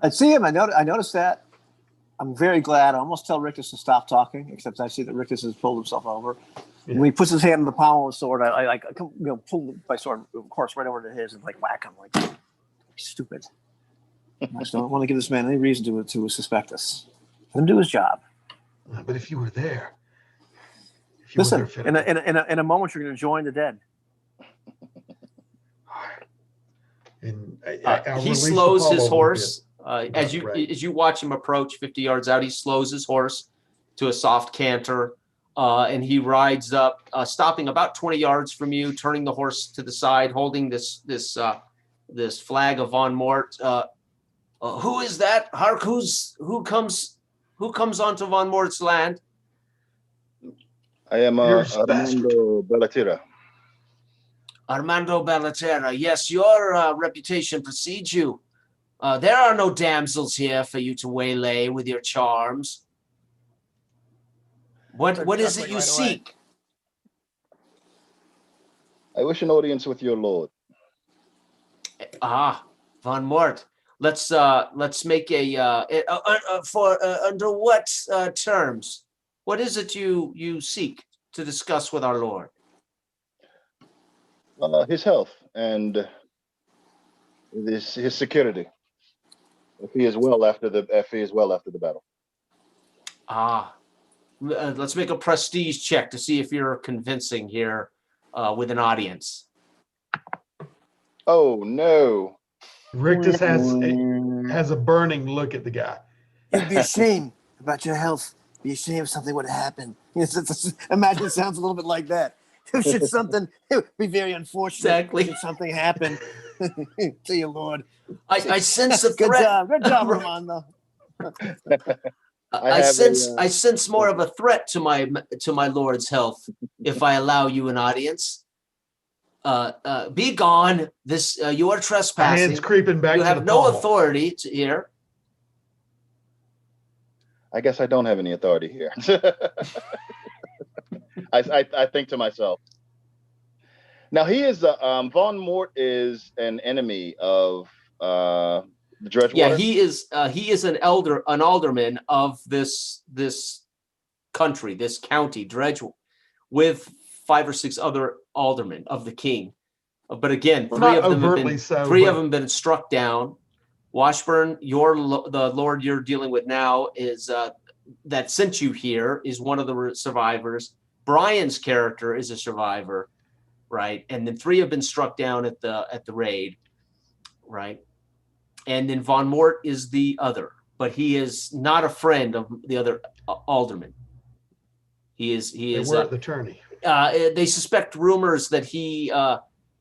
I see him. I noticed that. I'm very glad. I almost tell Rictus to stop talking, except I see that Rictus has pulled himself over. Yeah. When he puts his hand on the palm of the sword, I pull my sword, of course, right over to his and whack him like stupid. I just don't want to give this man any reason to suspect us. Let him do his job. But if you were there, listen, in a moment you're going to join the dead. And he slows his horse as you watch him approach 50 yards out. He slows his horse to a soft canter, and he rides up, stopping about 20 yards from you, turning the horse to the side, holding this flag of Von Mort. Who is that? Hark! Who comes onto Von Mort's land? I am Armando Bellatira. Armando Bellatera. Yes, your reputation precedes you. There are no damsels here for you to waylay with your charms. What is it you seek? I wish an audience with your lord. Von Mort. Let's make under what terms? What is it you seek to discuss with our lord? His health and his security. If he is well after the battle. Let's make a prestige check to see if you're convincing here with an audience. Oh no! Rictus has a burning look at the guy. You'd be ashamed about your health. Be ashamed if something would happen. Imagine it sounds a little bit like that. Should something, it would be very unfortunate. Exactly. Should something happen to your lord. I sense a threat. Good job, Armando. I sense more of a threat to my lord's health if I allow you an audience. Be gone. You are trespassing. Hands creeping back. You have no authority here. I guess I don't have any authority here. I think to myself. Now he is Von Mort is an enemy of the Dredgewater. Yeah, he is an alderman of this country, this county, Dredgewater, with 5 or 6 other aldermen of the king. But again, three of them have been struck down. Washburn, the lord you're dealing with now is that sent you here is one of the survivors. Brian's character is a survivor, right? And then 3 have been struck down at the raid, right? And then Von Mort is the other, but he is not a friend of the other alderman. He is the attorney. They suspect rumors that he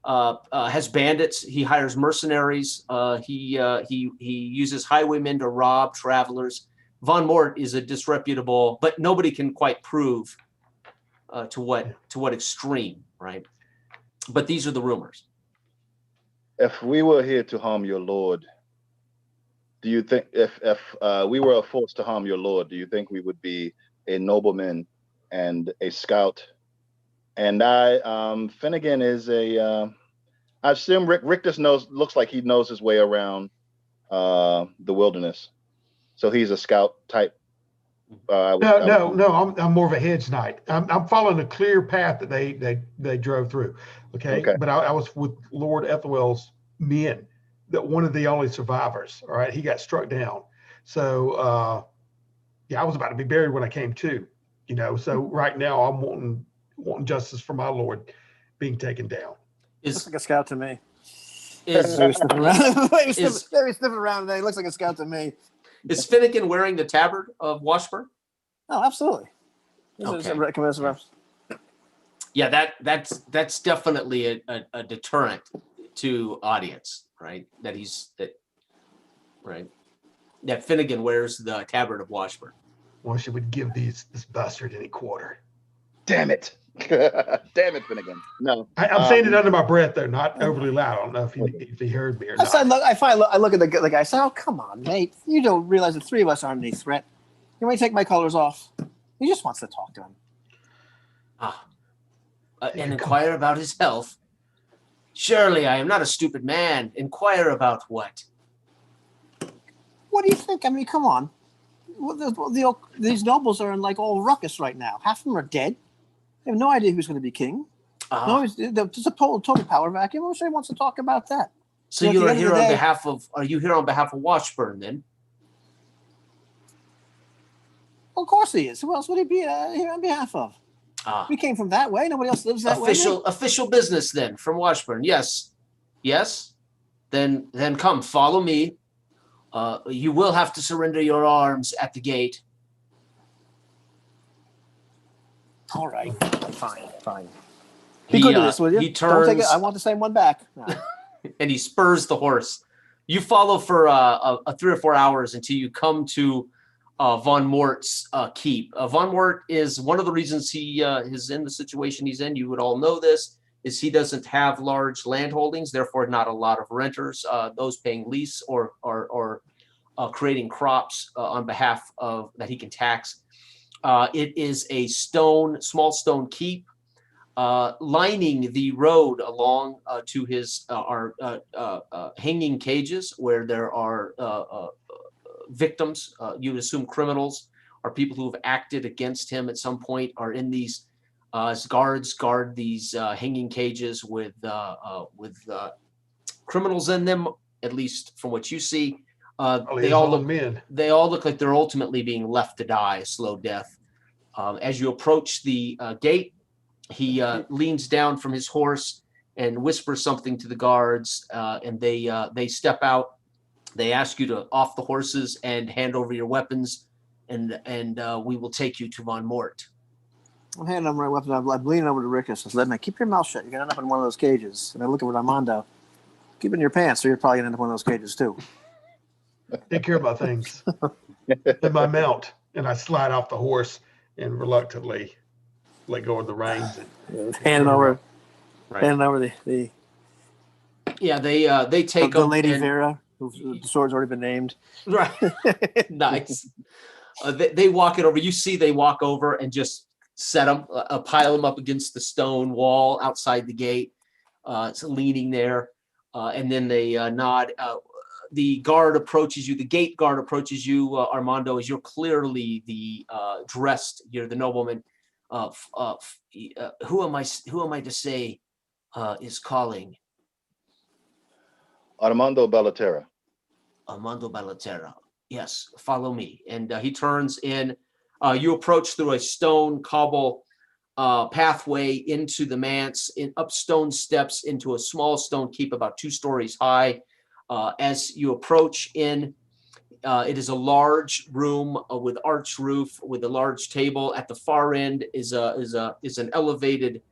has bandits. He hires mercenaries. He uses highwaymen to rob travelers. Von Mort is a disreputable, but nobody can quite prove to what extreme, right? But these are the rumors. If we were here to harm your lord, do you think if we were a force to harm your lord, do you think we would be a nobleman and a scout? And Finnegan is I assume Rick just looks like he knows his way around the wilderness, so he's a scout type. No. I'm more of a hedge knight. I'm following a clear path that they drove through. Okay. But I was with Lord Ethelwell's men, that one of the only survivors. All right. He got struck down. So I was about to be buried when I came to, so right now I'm wanting justice for my lord being taken down. Looks like a scout to me. Is Maybe sniffing around. Maybe sniffing around today. Looks like a scout to me. Is Finnegan wearing the tabard of Washburn? Oh, absolutely. Okay. Yeah, that's definitely a deterrent to audience, right? That Finnegan wears the tabard of Washburn. Well, she would give this bastard any quarter. Damn it. Damn it, Finnegan. No. I'm saying it under my breath, though, not overly loud. I don't know if he heard me or not. I look at the guy. I say, "Oh, come on, mate! You don't realize the three of us aren't any threat. You want me to take my colors off? He just wants to talk to him." And inquire about his health. Surely I am not a stupid man. Inquire about what? What do you think? I mean, come on. These nobles are in like all ruckus right now. Half of them are dead. They have no idea who's going to be king. No, it's a total power vacuum. Who wants to talk about that? So you're here on behalf of? Are you here on behalf of Washburn then? Well, of course he is. Who else would he be here on behalf of? We came from that way. Nobody else lives that way. Official business then from Washburn. Yes. Then come, follow me. You will have to surrender your arms at the gate. All right, fine. Be good to this, will you? He turns. Don't take it. I want the same one back. No. And he spurs the horse. You follow for 3 or 4 hours until you come to Von Mort's keep. Von Mort is one of the reasons he is in the situation he's in. You would all know this. Is he doesn't have large land holdings, therefore not a lot of renters, those paying lease or creating crops on behalf of that he can tax. It is a small stone keep lining the road along to his hanging cages where there are victims. You would assume criminals or people who have acted against him at some point are in these. Guards guard these hanging cages with criminals in them, at least from what you see. They all look like they're ultimately being left to die a slow death. As you approach the gate, he leans down from his horse and whispers something to the guards, and they step out. They ask you to off the horses and hand over your weapons, and we will take you to Von Mort. I'm handing over my weapons. I'm leaning over to Rick and says, "Let keep your mouth shut. You're gonna end up in one of those cages." And I look over at Armando. Keep it in your pants, or you're probably gonna end up in one of those cages too. Take care of my things and my mount, and I slide off the horse and reluctantly let go of the reins and handing over the yeah. They take the Lady Vera, the sword's already been named. Right, nice. They walk it over. You see, they walk over and just set them, pile them up against the stone wall outside the gate, leaning there, and then they nod. The guard approaches you. The gate guard approaches you, Armando, as you're clearly the dressed. You're the nobleman. Who am I to say is calling? Armando Ballaterra. Armando Ballaterra. Yes, follow me. And he turns in. You approach through a stone cobble pathway into the manse, up stone steps into a small stone keep about 2 stories high. As you approach in, it is a large room with arched roof, with a large table. At the far end is an elevated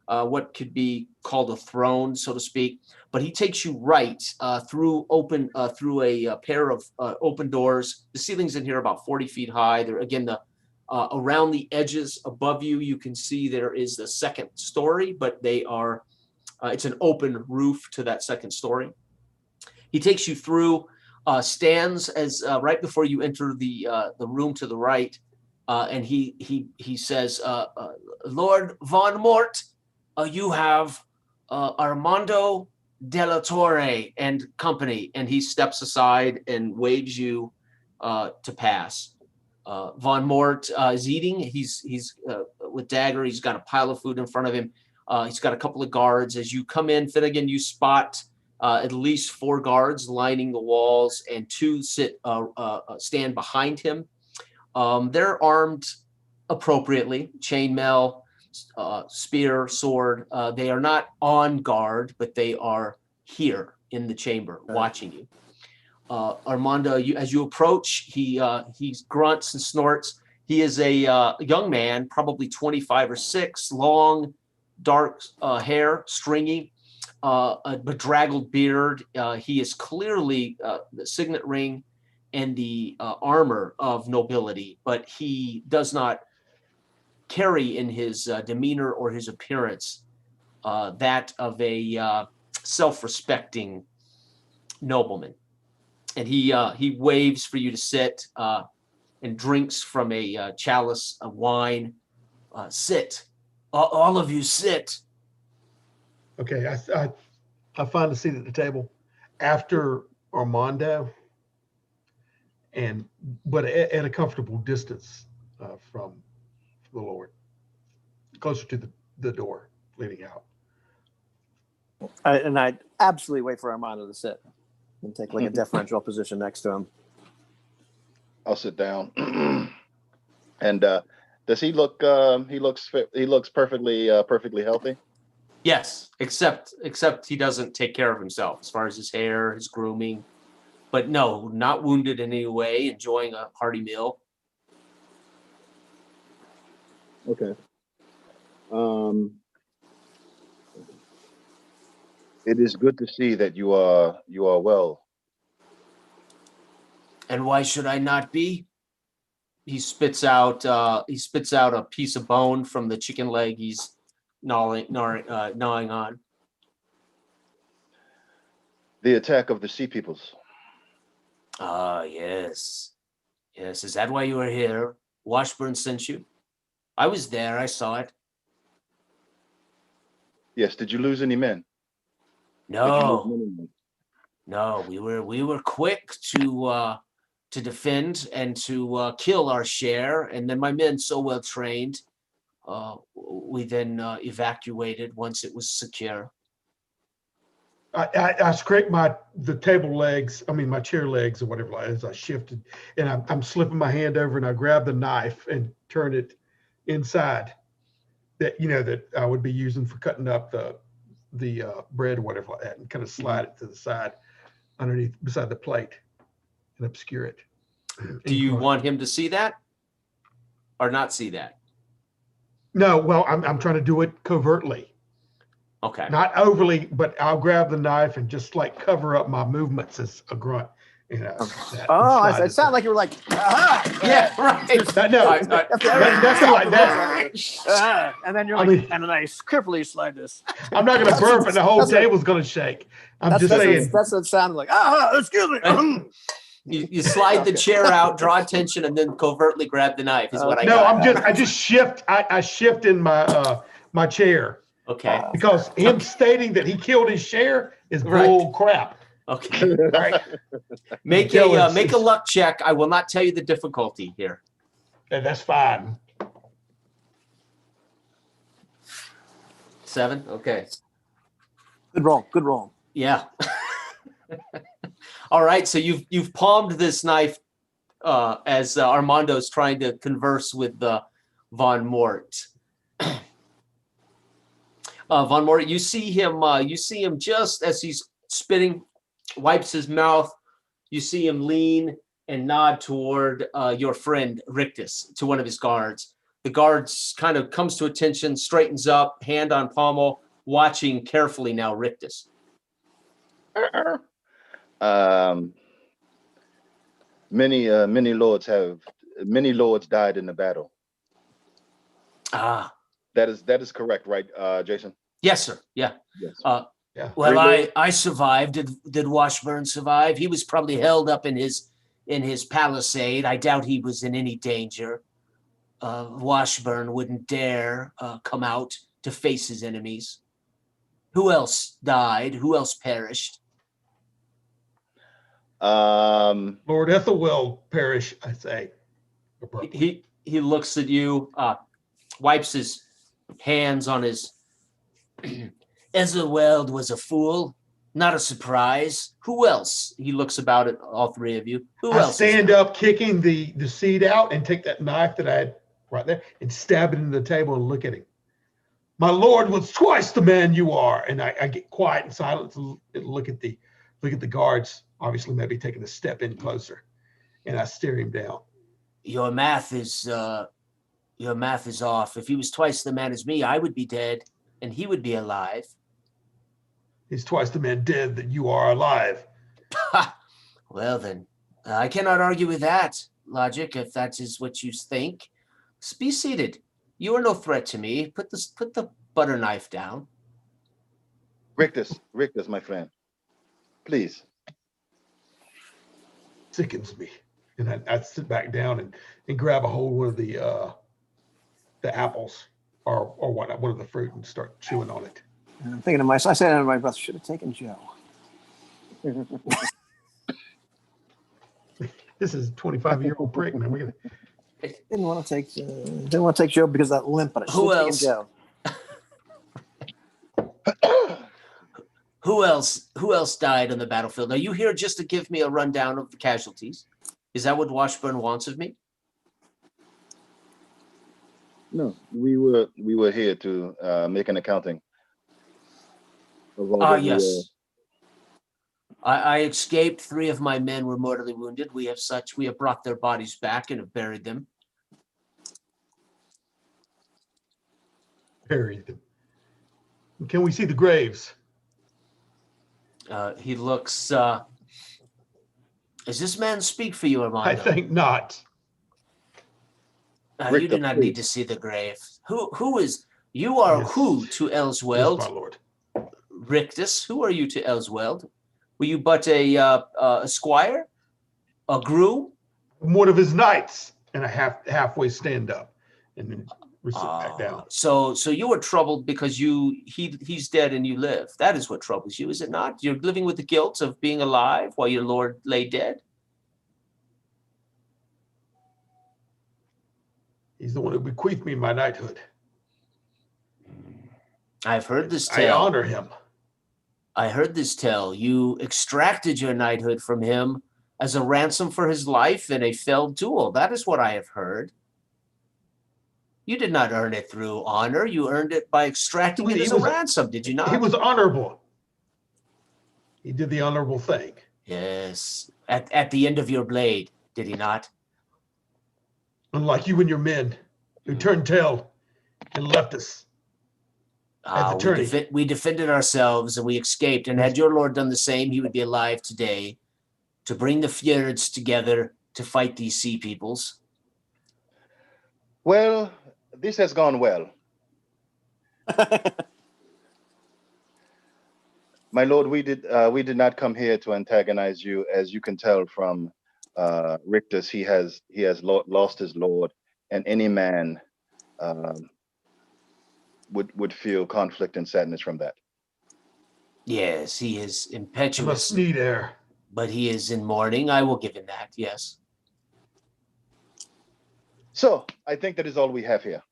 what could be called a throne, so to speak. But he takes you right through a pair of open doors. The ceilings in here are about 40 feet high. They're again around the edges above you. You can see there is the second story, but they are it's an open roof to that second story. He takes you through stands as right before you enter the room to the right, and he says, Lord Von Mort, you have Armando Della Torre and company, and he steps aside and waves you to pass. Von Mort is eating. He's with Dagger. He's got a pile of food in front of him. He's got a couple of guards. As you come in, Finnegan, you spot at least 4 guards lining the walls, and 2 stand behind him. They're armed appropriately, chainmail, spear, sword. They are not on guard, but they are here in the chamber watching you. Armando, as you approach, he grunts and snorts. He is a young man, probably 25 or 6, long, dark hair, stringy, a bedraggled beard. He is clearly the signet ring and the armor of nobility, but he does not carry in his demeanor or his appearance that of a self-respecting nobleman. And he waves for you to sit and drinks from a chalice of wine. Sit, all of you sit. Okay, I find a seat at the table after Armando, but at a comfortable distance from the Lord, closer to the door leading out. And I'd absolutely wait for Armando to sit and take like a deferential position next to him. I'll sit down. And does he look? He looks perfectly healthy. Yes, except he doesn't take care of himself as far as his hair, his grooming. But no, not wounded in any way, enjoying a hearty meal. Okay. It is good to see that you are well. And why should I not be? He spits out a piece of bone from the chicken leg he's gnawing on. The attack of the Sea Peoples. Ah, yes. Yes, is that why you were here? Washburn sent you? I was there, I saw it. Yes, did you lose any men? No. No, we were quick to defend and to kill our share, and then my men, so well trained, we then evacuated once it was secure. I scraped the table legs, my chair legs or whatever, as I shifted, and I'm slipping my hand over and I grab the knife and turn it inside that I would be using for cutting up the bread or whatever like that, and kind of slide it to the side underneath beside the plate and obscure it. Do you want him to see that or not see that? No, well, I'm trying to do it covertly. Okay. Not overly, but I'll grab the knife and just like cover up my movements as a grunt. It sounded like you were like, aha! Yeah, right. Nothing like that. And then you're like, and then I carefully slide this. I'm not going to burp and the whole table's going to shake. I'm just saying. That's what it sounded like. Excuse me. You slide the chair out, draw attention, and then covertly grab the knife. Is what I got. I just shift. I shift in my chair. Okay. Because him stating that he killed his share is bull crap. Okay. Right. Make a luck check. I will not tell you the difficulty here. Yeah, that's fine. 7. Okay. Good roll. Yeah. All right. So you've palmed this knife as Armando's trying to converse with Von Mort. Von Mort, you see him just as he's spitting, wipes his mouth. You see him lean and nod toward your friend Rictus, to one of his guards. The guards kind of comes to attention, straightens up, hand on pommel, watching carefully now Rictus. Many lords died in the battle. Ah, That is correct, right, Jason? yes, sir. Yeah. Yes. Yeah. Well, Three I survived. Did Washburn survive? He was probably held up in his palisade. I doubt he was in any danger. Washburn wouldn't dare come out to face his enemies. Who else died? Who else perished? Lord Ethelwell perish, I say. Abruptly. He looks at you, wipes his hands on his. Ethelweld was a fool, not a surprise. Who else? He looks about at all three of you. Who I else? stand up, kicking the seed out, and take that knife that I had right there and stab it into the table and look at him. My lord was twice the man you are. And I get quiet and silent and look at the guards, obviously maybe taking a step in closer, and I stare him down. Your math is off. If he was twice the man as me, I would be dead, and he would be alive. He's twice the man dead that you are alive. Well then, I cannot argue with that logic if that is what you think. Be seated. You are no threat to me. Put the butter knife down. Rictus, my friend, please. Sickens me, and I sit back down and grab a hold of one of the apples or one of the fruit and start chewing on it. And I'm thinking to myself, I said under my breath, should have taken Joe. This is a 25-year-old prick, man. Didn't want to take Joe because of that limp, but I should have taken Joe. Who else died on the battlefield? Are you here just to give me a rundown of the casualties? Is that what Washburn wants of me? No, we were here to make an accounting. Yes. I escaped. 3 of my men were mortally wounded. We have brought their bodies back and have buried them. Buried them. Can we see the graves? He looks. Does this man speak for you, Armando? I think not. You do not need to see the grave. Who is you? Are Yes. who to Elsweld? Yes, my lord. Rictus, who are you to Elsweld? Were you but a squire, a groom? I'm one of his knights, and I halfway stand up, and then we sit back down. So you were troubled because he's dead and you live. That is what troubles you, is it not? You're living with the guilt of being alive while your lord lay dead. He's the one who bequeathed me my knighthood. I've heard this I tale. honor him. I heard this tale. You extracted your knighthood from him as a ransom for his life in a felled duel. That is what I have heard. You did not earn it through honor. You earned it by extracting it as a ransom, did you not? He was honorable. He did the honorable thing. Yes. At the end of your blade, did he not? Unlike you and your men who turned tail and left us. We defended ourselves and we escaped. And had your lord done the same, he would be alive today to bring the fjords together to fight these sea peoples. Well, this has gone well. My lord, we did not come here to antagonize you. As you can tell from Rictus, he has lost his lord, and any man would feel conflict and sadness from that. Yes, he is I impetuous, must need air. but he is in mourning. I will give him that, yes. So I think that is all we have here.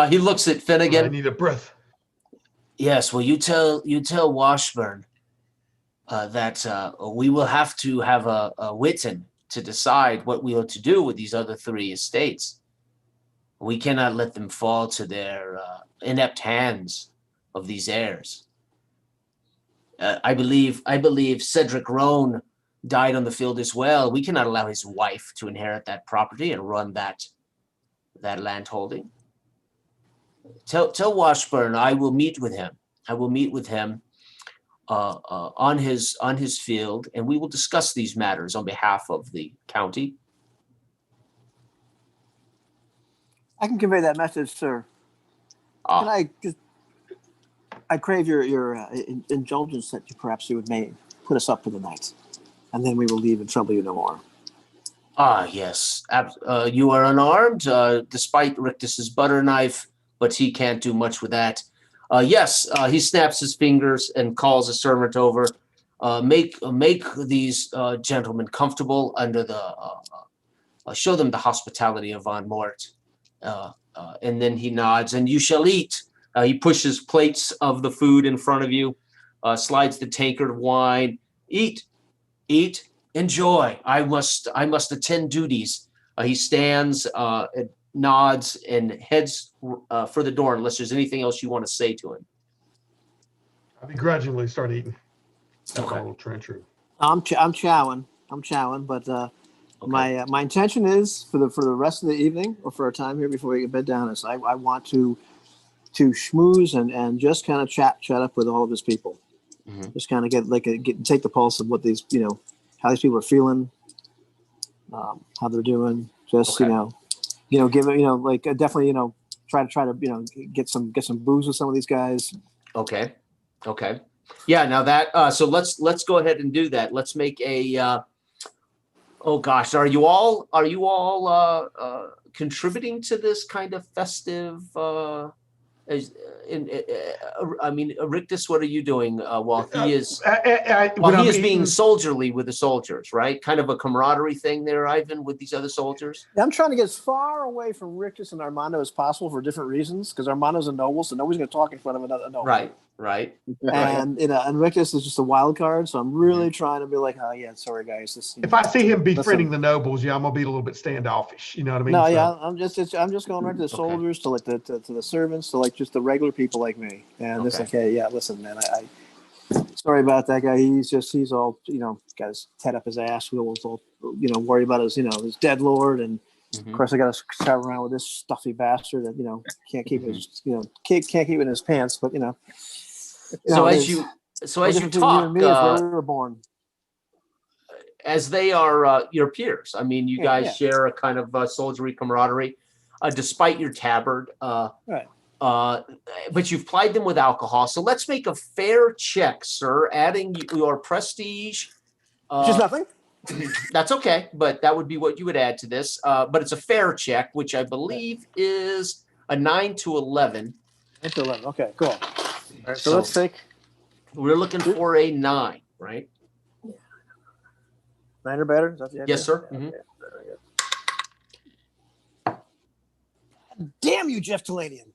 He looks at Finnegan. I need a breath. Yes, well, you tell Washburn that we will have to have a Witten to decide what we are to do with these other 3 estates. We cannot let them fall to their inept hands of these heirs. I believe Cedric Roan died on the field as well. We cannot allow his wife to inherit that property and run that land holding. Tell Washburn I will meet with him. I will meet with him on his field, and we will discuss these matters on behalf of the county. I can convey that message, sir. Can I crave your indulgence that perhaps you may put us up for the night, and then we will leave and trouble you no more. Yes. You are unarmed, despite Rictus's butter knife, but he can't do much with that. Yes, he snaps his fingers and calls a servant over. Make these gentlemen comfortable under the. Show them the hospitality of Von Mort. And then he nods, and you shall eat. He pushes plates of the food in front of you, slides the tankard of wine. Eat, enjoy. I must attend duties. He stands, nods, and heads for the door unless there's anything else you want to say to him. I begrudgingly start eating. Okay. A little trench room. I'm chowing, but Okay. my intention is for the rest of the evening or for a time here before we get bed down is I want to schmooze and just kind of chat up with all of his people. Mhm. Just kind of take the pulse of what these how these people are feeling, how they're doing. Just Okay. give it definitely try to get some booze with some of these guys. Okay. Yeah. Now that let's go ahead and do that. Let's make a. Oh gosh, are you all contributing to this kind of festive? Rictus, what are you doing while he is being soldierly with the soldiers, right? Kind of a camaraderie thing there, Ivan, with these other soldiers. I'm trying to get as far away from Rictus and Armando as possible for different reasons, because Armando's a noble, so nobody's going to talk in front of another noble. Right. And and Rictus is just a wild card, so I'm really trying to be like, oh yeah, sorry guys. If I see him befriending the nobles, I'm gonna be a little bit standoffish. You know what I mean? No, yeah, I'm just going right to the soldiers, to like to the servants, to like just the regular people like me. And it's like, hey, yeah, listen, man, I sorry about that guy. He's all got his head up his ass. We'll all worry about his his dead lord, and of course I got to travel around with this stuffy bastard that can't keep his can't keep it in his pants, but So as you talk, me is where we were born. as they are your peers. I mean, you guys share a kind of soldiery camaraderie, despite your tabard. Right. But you've plied them with alcohol. So let's make a fair check, sir, adding your prestige. Just nothing. That's okay, but that would be what you would add to this. But it's a fair check, which I believe is a 9 to 11. 9 to 11. Okay, cool. All right, so let's take. We're looking for a 9, right? 9 or better? Is that the idea? Yes, sir. Okay. Damn you, Jeff Talanian.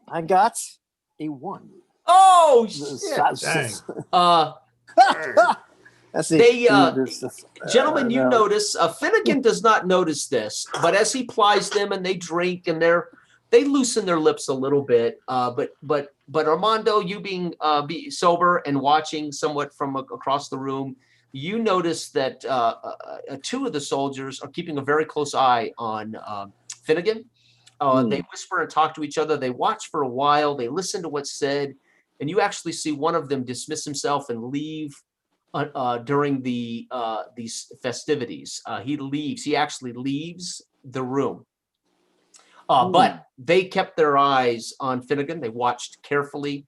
I got a 1. Oh, shit. That's gentlemen, you notice Finnegan does not notice this, but as he plies them and they drink and they loosen their lips a little bit. But Armando, you being be sober and watching somewhat from across the room, you notice that 2 of the soldiers are keeping a very close eye on Finnegan. They whisper and talk to each other. They watch for a while. They listen to what's said, and you actually see one of them dismiss himself and leave during these festivities. He leaves. He actually leaves the room. But they kept their eyes on Finnegan. They watched carefully,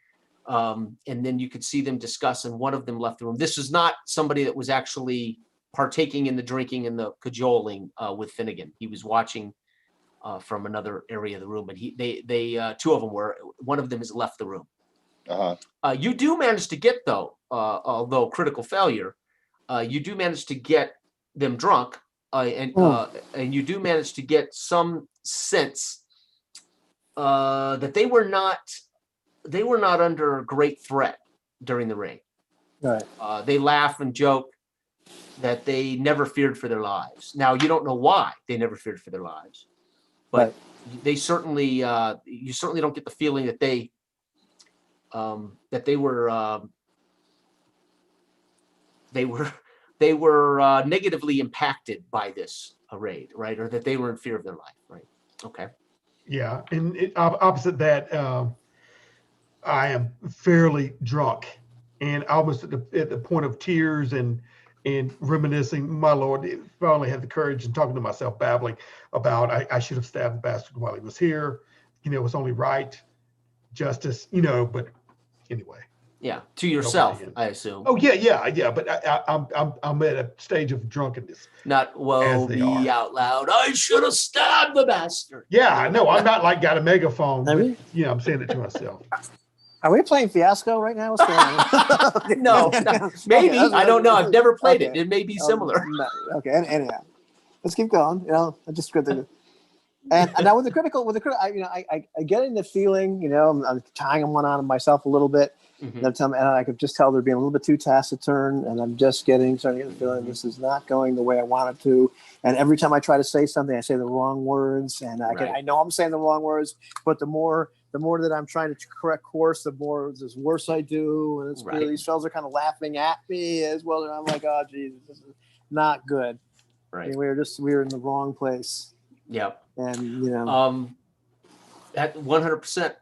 and then you could see them discuss, and one of them left the room. This is not somebody that was actually partaking in the drinking and the cajoling with Finnegan. He was watching from another area of the room, but they 2 of them were. One of them has left the room. You do manage to get, though, although critical failure, you do manage to get them drunk, and you do manage to get some sense that they were not under great threat during the raid. Right. They laugh and joke that they never feared for their lives. Now, you don't know why they never feared for their lives, but they certainly you certainly don't get the feeling that they were they were negatively impacted by this raid, right? Or that they were in fear of their life, right? Okay. Yeah, and opposite that, I am fairly drunk, and I was at the point of tears and reminiscing. My Lord, finally had the courage and talking to myself, babbling about I should have stabbed the bastard while he was here. It was only right, justice. But anyway. Yeah, to yourself, Nobody in. I assume. Oh yeah. But I'm at a stage of drunkenness. Not woe As they be are. out loud. I should have stabbed the bastard. Yeah, no, I'm not like got a megaphone. Are we? But, I'm saying it to myself. Are we playing Fiasco right now? What's going on? No, maybe. Okay, I don't know. I've never played okay. it. It may be similar. Okay, anyhow, let's keep going. I just good to. And now with the critical, I getting the feeling, I'm tying one on myself a little bit. Mhm. And I could just tell they're being a little bit too taciturn, and I'm just starting to get the feeling this is not going the way I want it to. And every time I try to say something, I say the wrong words, and I know I'm saying the wrong words, but the more that I'm trying to correct course, the worse I do, and it's really, these fellas are kind of laughing at me as well, and I'm like, oh Jesus, this is not good. Right. I mean, we were in the wrong place. Yep. And at 100%,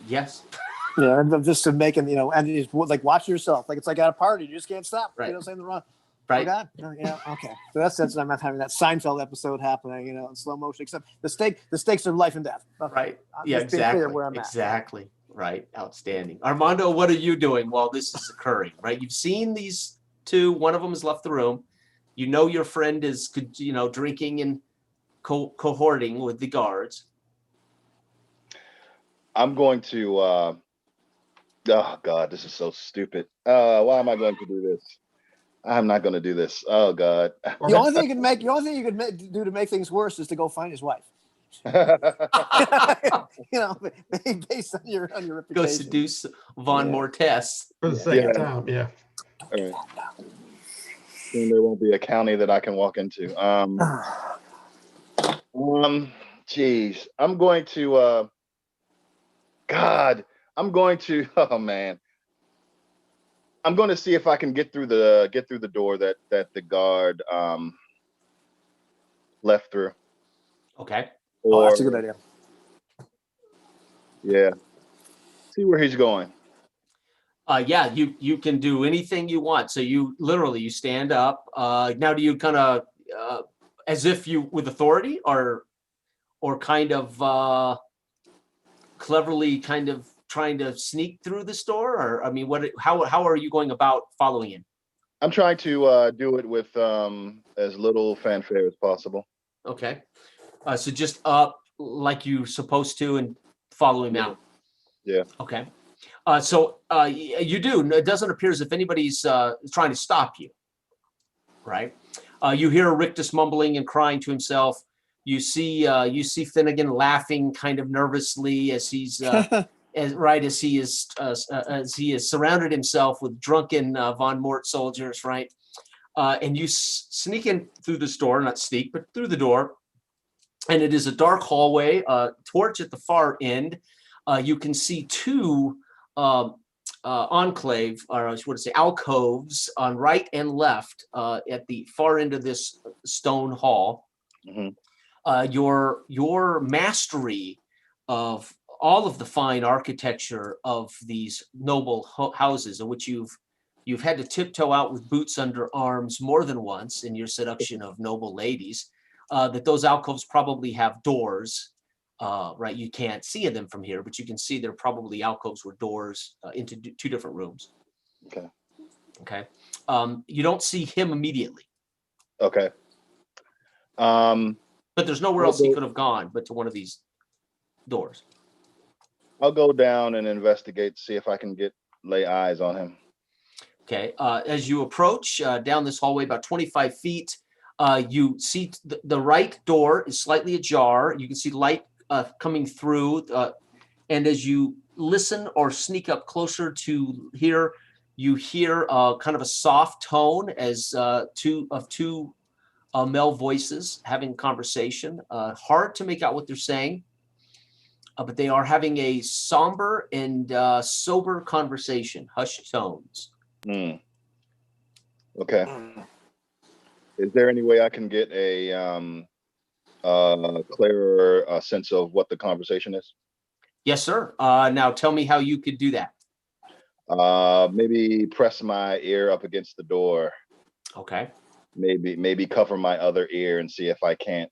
yes. Yeah, and just to making, and it's like watch yourself. Like it's like at a party, you just can't stop. Right. Saying the wrong. Right. Oh God. Yeah. Okay. So that's I'm not having that Seinfeld episode happening, in slow motion. Except the stakes are life and death. Okay. Right. I'm Yeah. just being clear Exactly. where I'm at. Exactly. Right. Outstanding. Armando, what are you doing while this is occurring? Right. You've seen these two. One of them has left the room. Your friend is, drinking and cohorting with the guards. I'm going to. Oh God, this is so stupid. Why am I going to do this? I'm not going to do this. Oh God. The only thing you could do to make things worse is to go find his wife. Based on your reputation. Go seduce Von Mortes. For the second time, yeah. All right. Soon there won't be a county that I can walk into. Geez, I'm going to. Oh man. I'm going to see if I can get through the door that the guard left through. Okay. That's a good idea. Yeah. See where he's going. Yeah, you can do anything you want. So you stand up. Now do you kind of as if you with authority or kind of cleverly kind of trying to sneak through the store, or how are you going about following him? I'm trying to do it with as little fanfare as possible. Okay. So just up like you're supposed to and follow him out. Yeah. Okay. So you do. It doesn't appear as if anybody's trying to stop you. Right. You hear Rictus mumbling and crying to himself. You see Finnegan laughing kind of nervously as he's as he has surrounded himself with drunken Von Mort soldiers, right? And you sneak in through the door, not sneak, but through the door. And it is a dark hallway, torch at the far end. You can see two alcoves on right and left at the far end of this stone hall. Mm-hmm. Your mastery of all of the fine architecture of these noble houses, in which you've had to tiptoe out with boots under arms more than once in your seduction of noble ladies, that those alcoves probably have doors, right? You can't see them from here, but you can see there probably alcoves with doors into two different rooms. Okay. Okay. You don't see him immediately. Okay. But there's nowhere else he could have gone but to one of these doors. I'll go down and investigate, see if I can lay eyes on him. Okay. As you approach down this hallway about 25 feet, you see the right door is slightly ajar. You can see light coming through. And as you listen or sneak up closer to here, you hear kind of a soft tone as two male voices having conversation. Hard to make out what they're saying, but they are having a somber and sober conversation, hushed tones. Okay. Is there any way I can get a clearer sense of what the conversation is? Yes, sir. Now tell me how you could do that. Maybe press my ear up against the door. Okay. Maybe cover my other ear and see if I can't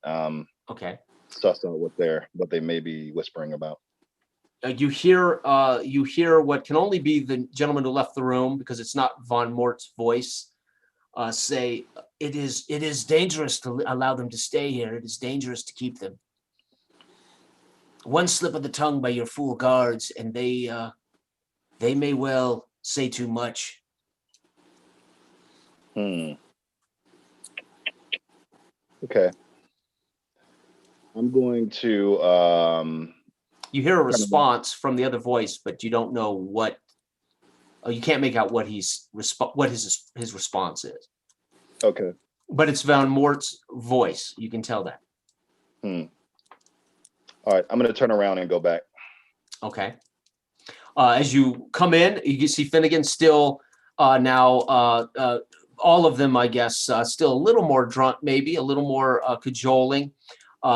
Okay. suss out what they may be whispering about. You hear what can only be the gentleman who left the room, because it's not Von Mort's voice, say, it is dangerous to allow them to stay here. It is dangerous to keep them. One slip of the tongue by your fool guards, and they may well say too much. Okay. I'm going to You hear a response from the other voice, but you don't know what. You can't make out what his response is. okay. But it's Von Mort's voice. You can tell that. All right, I'm going to turn around and go back. Okay. As you come in, you can see Finnegan still now, all of them, I guess, still a little more drunk, maybe a little more cajoling.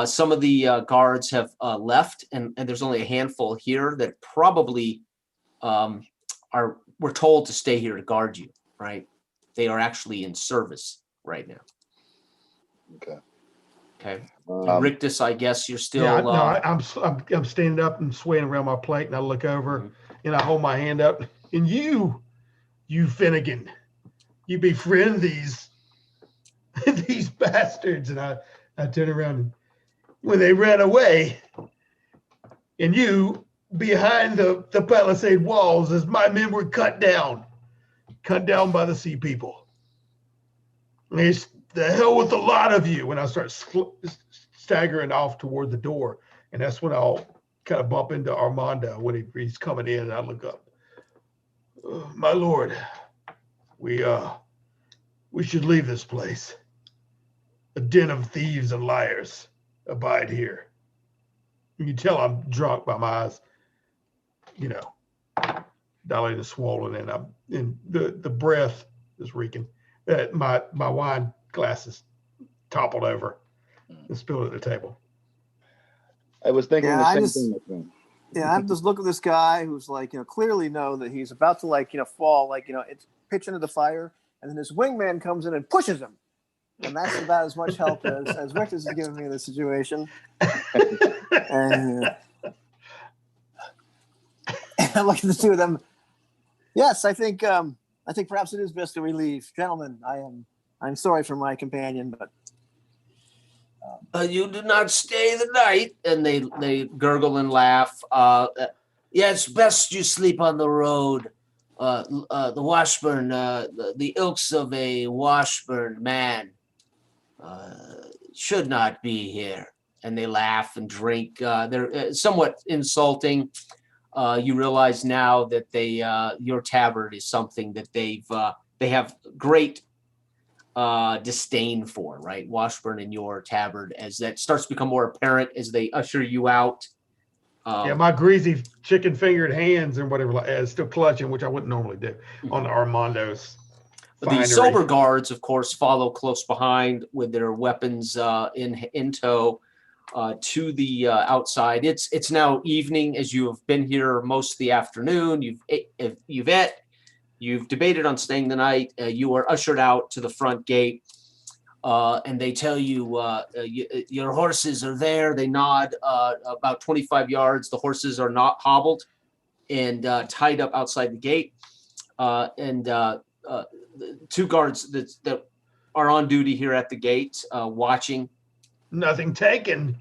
Some of the guards have left, and there's only a handful here that probably were told to stay here to guard you, right? They are actually in service right now. Okay. Okay. And Rictus, I guess you're still. Yeah, no, I'm standing up and swaying around my plate, and I look over and I hold my hand up. And you Finnegan, you befriend these bastards. And I turn around, and when they ran away, and you behind the palisade walls as my men were cut down by the sea people. And it's the hell with a lot of you. When I start staggering off toward the door, and that's when I'll kind of bump into Armando when he's coming in, and I look up. My lord, we should leave this place. A den of thieves and liars abide here. You can tell I'm drunk by my eyes, dilated and swollen, and the breath is reeking. My wine glass is toppled over and spilled at the table. I was thinking the same thing. Yeah, I have this look at this guy who's like, clearly know that he's about to fall, it's pitch into the fire, and then his wingman comes in and pushes him. And that's about as much help as Rictus has given me in this situation. And I look at the two of them. Yes, I think perhaps it is best that we leave. Gentlemen, I'm sorry for my companion, but you do not stay the night. And they gurgle and laugh. Yeah, it's best you sleep on the road. The Washburn, the ilks of a Washburn man should not be here. And they laugh and drink. They're somewhat insulting. You realize now that your tavern is something that they have great disdain for, right? Washburn and your tavern, as that starts to become more apparent as they usher you out. My greasy chicken fingered hands and whatever is still clutching, which I wouldn't normally do on the Armando's. The sober guards, of course, follow close behind with their weapons in tow to the outside. It's now evening, as you have been here most of the afternoon. You've debated on staying the night. You are ushered out to the front gate, and they tell you, your horses are there. They nod about 25 yards. The horses are not hobbled and tied up outside the gate. Two guards that are on duty here at the gate, watching. Nothing taken.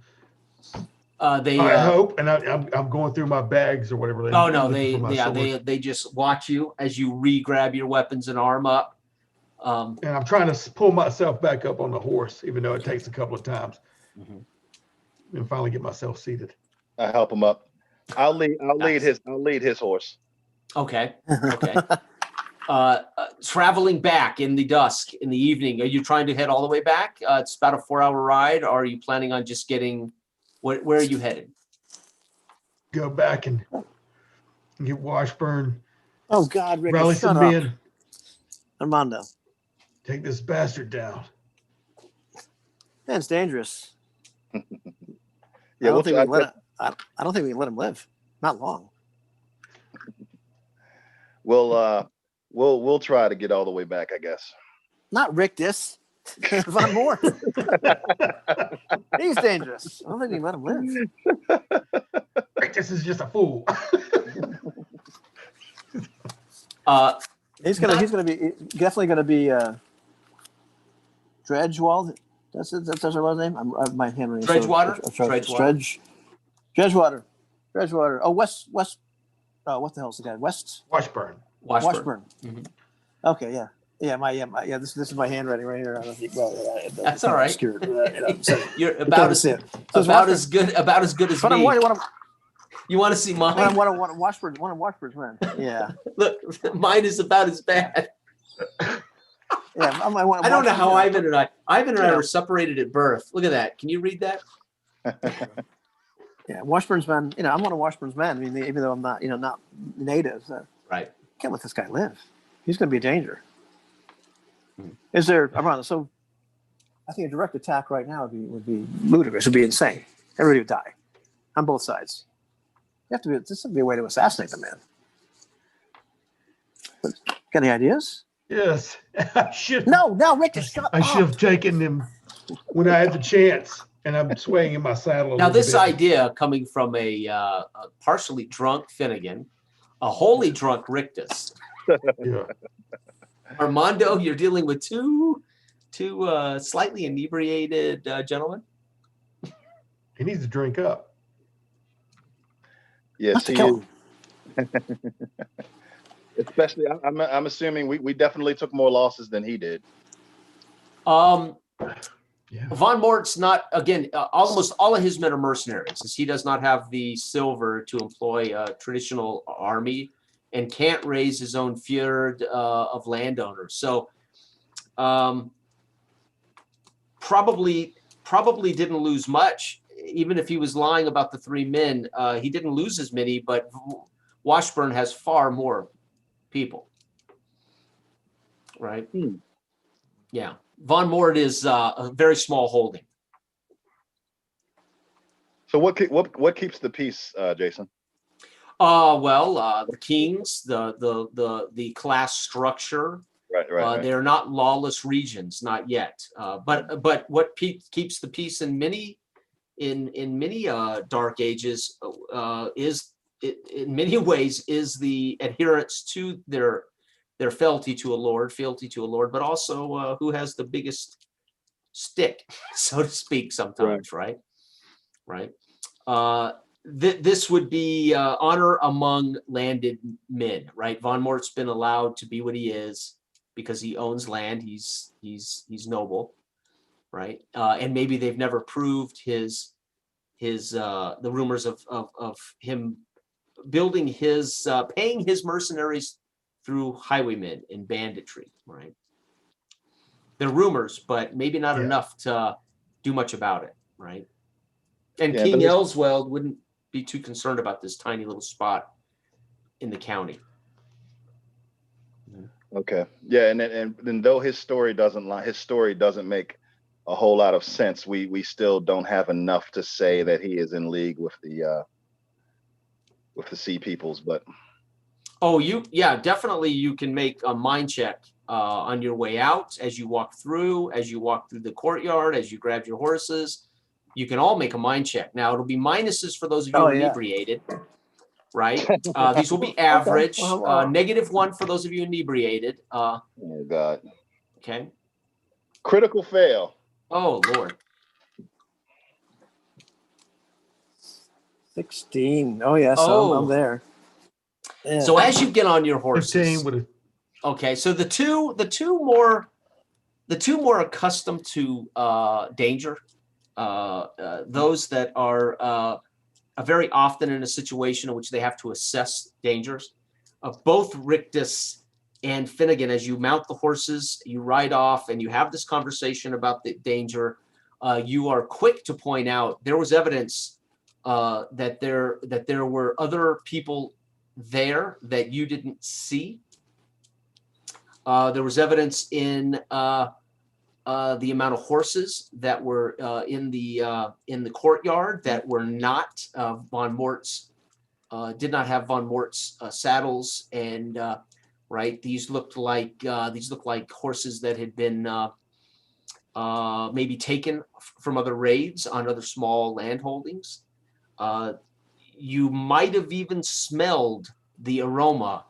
I hope, and I'm going through my bags or whatever. Oh no, they just watch you as you re-grab your weapons and arm up. And I'm trying to pull myself back up on the horse, even though it takes a couple of times, and finally get myself seated. I help him up. I'll lead his horse. Okay. Traveling back in the dusk, in the evening, are you trying to head all the way back? It's about a 4-hour ride. Or are you planning on just getting? Where are you headed? Go back and get Washburn. Oh God, Rick, rally shut some up. men. Armando, Take this bastard down. Man's dangerous. Yeah, I don't we'll think try- we can let it, I don't think we can let him live. Not long. we'll try to get all the way back, I guess. Not Rictus. Von Mort. He's dangerous. I don't think we can let him live. This is just a fool. He's gonna be definitely gonna be Dredgewald. That's our last name. My handwriting. Dredgewater? Dredgewater. Oh, West. Oh, what the hell's the guy? Washburn. Washburn. Mhm. Okay, yeah. This is my handwriting right here. I don't know if you, That's all right. Obscured, You're about as good as good as But me. one You want to see mine? of Washburn's men. Yeah. Look, mine is about as bad. Yeah. I don't know how Ivan and I know. were separated at birth. Look at that. Can you read that? Yeah, Washburn's men. I'm one of Washburn's men. I mean, even though I'm not, not native, Right. can't let this guy live. He's going to be a danger. Hmm. Is there? So I think a direct attack right now would be ludicrous. It would be insane. Everybody would die on both sides. This would be a way to assassinate the man. But, got any ideas? Yes. I should Rick, shut I should have taken them when I had the chance. And I'm swaying in my saddle. Now, this bit. idea coming from a partially drunk Finnegan, a wholly drunk Rictus. Yeah. Armando, you're dealing with two slightly inebriated gentlemen. He needs to drink up. Yes, he kill is. Especially, I'm assuming we definitely took more losses than he did. Yeah. Von Mort's not, again, almost all of his men are mercenaries, as he does not have the silver to employ a traditional army and can't raise his own fjord of landowners. So probably didn't lose much, even if he was lying about the 3 men. He didn't lose as many, but Washburn has far more people. Right? Yeah. Von Mort is a very small holding. So what keeps the peace, Jason? The kings, the class structure. Right. They're not lawless regions, not yet. But what keeps the peace in many dark ages is in many ways is the adherence to their fealty to a lord, but also who has the biggest stick, so to speak, sometimes, right? This would be honor among landed men, right? Von Mort's been allowed to be what he is because he owns land. He's noble, right? And maybe they've never proved the rumors of him building paying his mercenaries through highwaymen and banditry, right? They're rumors, but maybe not enough to do much about it, right? And King Ellsweld wouldn't be too concerned about this tiny little spot in the county. Okay. Yeah, and though his story doesn't make a whole lot of sense, we still don't have enough to say that he is in league with the Sea Peoples, but definitely you can make a mind check on your way out, as you walk through the courtyard, as you grab your horses. You can all make a mind check. Now it'll be minuses for those of you inebriated, right? These will be average. -1 for those of you inebriated. oh God. Okay. Critical fail. Oh Lord. 16. Oh yeah, so I'm there. Yeah. So as you get on your horses, 15 would have. okay. So the two more accustomed to danger, those that are very often in a situation in which they have to assess dangers. Both Rictus and Finnegan, as you mount the horses, you ride off, and you have this conversation about the danger. You are quick to point out there was evidence that there were other people there that you didn't see. There was evidence in the amount of horses that were in the courtyard that were not von Mort's, did not have von Mort's saddles, and right, these looked like horses that had been maybe taken from other raids on other small land holdings. You might have even smelled the aroma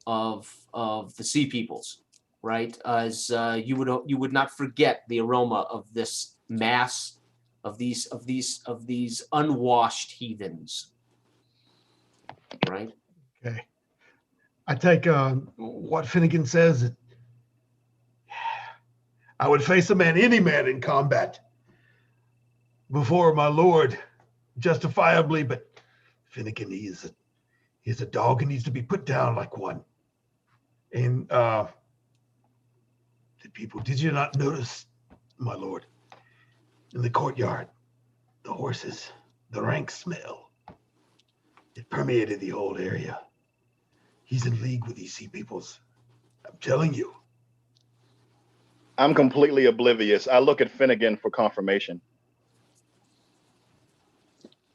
of the sea peoples, right? As you would not forget the aroma of this mass of these unwashed heathens, right? Okay. I take what Finnegan says. I would face any man in combat before my lord, justifiably, but Finnegan, he's a dog and needs to be put down like one. And the people, did you not notice, my lord, in the courtyard, the horses, the rank smell? It permeated the whole area. He's in league with these sea peoples. I'm telling you. I'm completely oblivious. I look at Finnegan for confirmation.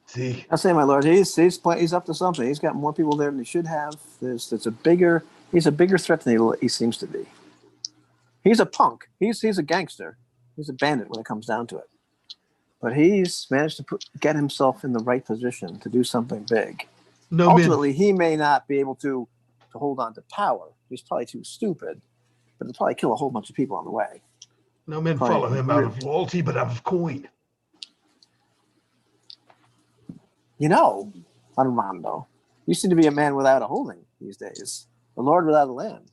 See, I say, my lord, he's up to something. He's got more people there than he should have. He's a bigger threat than he seems to be. He's a punk. He's a gangster. He's a bandit when it comes down to it. But he's managed to get himself in the right position to do something big. no Ultimately, he may not be able to hold on to power. He's probably too stupid, but he'll probably kill a whole bunch of people on the way. men follow him out of loyalty, but out of coin. You know, Armando, you seem to be a man without a holding these days. A lord without a land.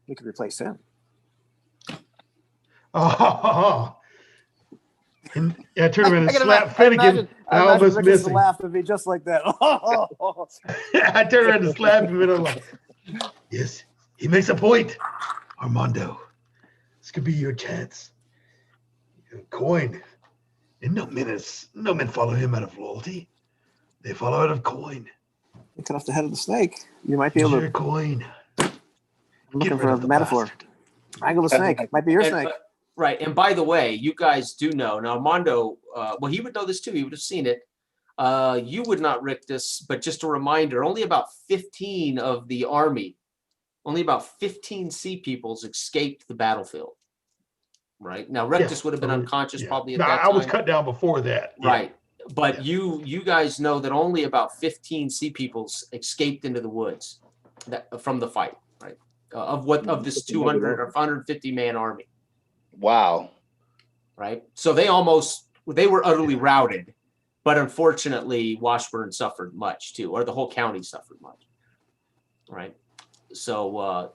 We could replace him. Oh, and I turn around and I can slap Finnegan. I almost Rick miss him. laugh at me just like that. I turn around and slap him, and I'm like, yes, he makes a point. Armando, this could be your chance. Coin. And no men follow him out of loyalty. They follow out of coin. You cut off the head of the snake. You might be Use able your to. coin. I'm looking Get for rid a of the metaphor. bastard. Wrangle the snake. It might be your snake. Right. And by the way, you guys do know now. Armando, well, he would know this too. He would have seen it. You would not, Rick, this, but just a reminder: only about 15 of the army, only about 15 sea peoples escaped the battlefield. Right now, Rectus would have been unconscious probably at that time. I was cut down before that. Right. But you guys know that only about 15 sea peoples escaped into the woods from the fight, right? Of this 200 or 150 man army. Wow. Right. So they were utterly routed, but unfortunately Washburn suffered much too, or the whole county suffered much. Right. So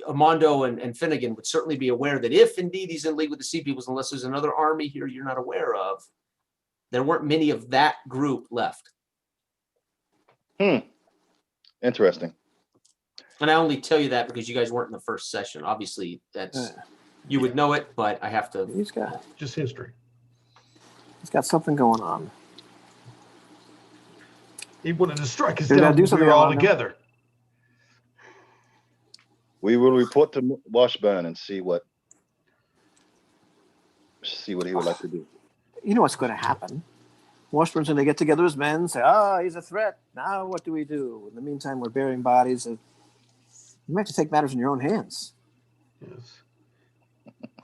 Armando and Finnegan would certainly be aware that if indeed he's in league with the sea peoples, unless there's another army here you're not aware of, there weren't many of that group left. Interesting. And I only tell you that because you guys weren't in the first session. Obviously, you would know it, but I have to. He's got just history. He's got something going on. He wanted to strike us He's gotta down. do We something were all on him. together. We will report to Washburn and see what he would like to do. You know what's going to happen. Washburn's going to get together his men and say, he's a threat. Now what do we do? In the meantime, we're burying bodies. You might have to take matters in your own hands. Yes.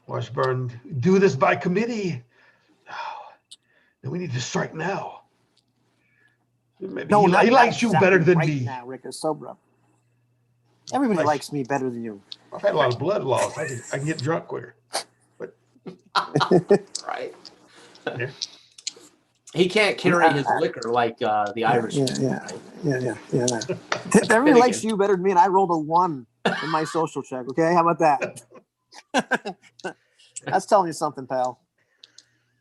Washburn, do this by committee. Then we need to strike now. Maybe he likes you better than me. Now, Rick is sober up. Everybody likes me better than you. I've had a lot of blood loss. I can get drunk quicker. But Right. Yeah. He can't carry his liquor like the Irish. Yeah. Everybody likes you better than me, and I rolled a 1 in my social check. Okay, how about that? That's telling you something, pal.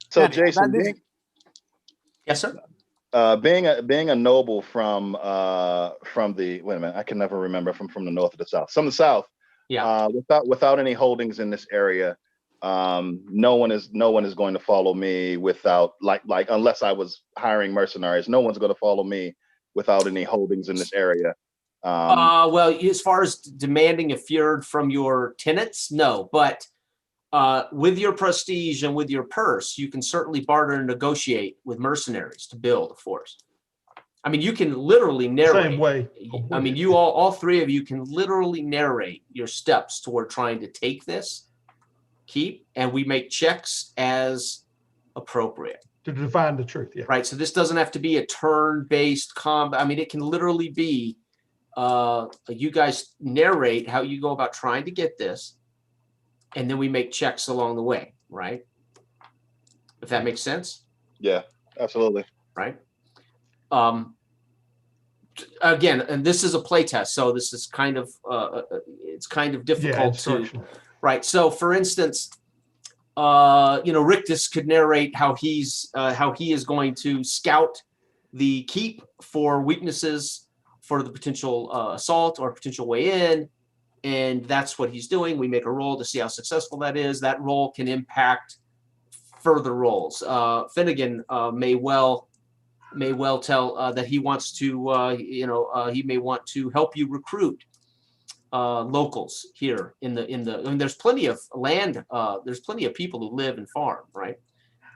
So, Jason, Yes, sir. Being a noble from the wait a minute, I can never remember from the north or the south. From the south, Yeah. Without any holdings in this area, no one is going to follow me without like unless I was hiring mercenaries. No one's going to follow me without any holdings in this area. Well, as far as demanding a fjord from your tenants, no. But With your prestige and with your purse, you can certainly barter and negotiate with mercenaries to build a force. I mean, you can literally narrate. Same way. I mean, you all three of you can literally narrate your steps toward trying to take this keep, and we make checks as appropriate. To define the truth, yeah. Right. So this doesn't have to be a turn-based combat. I mean, it can literally be you guys narrate how you go about trying to get this, and then we make checks along the way, right? If that makes sense. Yeah, absolutely. Right. Again, and this is a play test, so this is kind of it's kind of difficult to, right? So, for instance, Rictus could narrate how he is going to scout the keep for weaknesses for the potential assault or potential way in, and that's what he's doing. We make a roll to see how successful that is. That roll can impact further rolls. Finnegan may well tell that he wants to, he may want to help you recruit locals here in the. I mean, there's plenty of land. There's plenty of people who live and farm, right?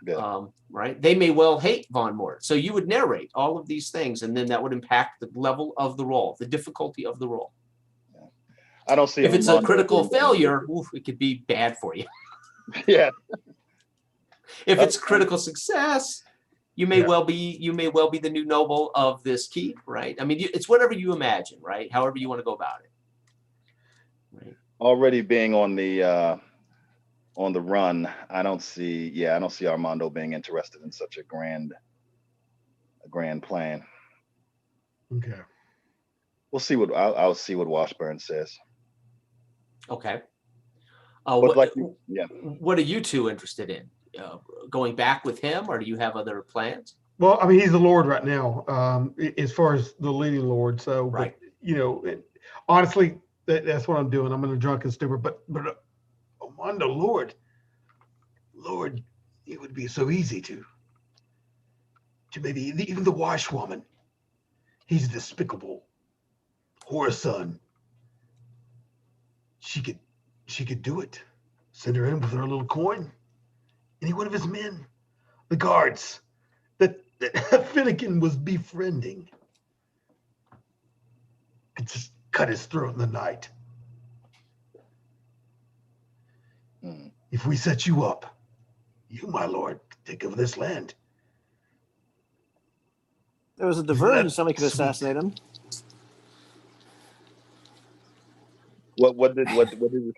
Yeah. Right. They may well hate Von Mort. So you would narrate all of these things, and then that would impact the level of the roll, the difficulty of the roll. Yeah. I don't see if it's a critical failure, it could be bad for you. Yeah. If it's critical success, you may well be the new noble of this keep, right? I mean, it's whatever you imagine, right? However you want to go about it. Right. Already being on the run, I don't see Armando being interested in such a grand plan. Okay. We'll see I'll see what Washburn says. Okay. Yeah. What are you two interested in? Going back with him, or do you have other plans? Well, I mean, he's the Lord right now, as far as the leading Lord. So, right. But, honestly, that's what I'm doing. I'm in a drunken stupor. But Armando, Lord, it would be so easy to maybe even the washwoman. He's despicable. Whore's son. She could do it. Send her in with her little coin. Any one of his men, the guards that Finnegan was befriending, could just cut his throat in the night. If we set you up, you, my lord, take over this land. There was a diversion. Somebody could assassinate him. What did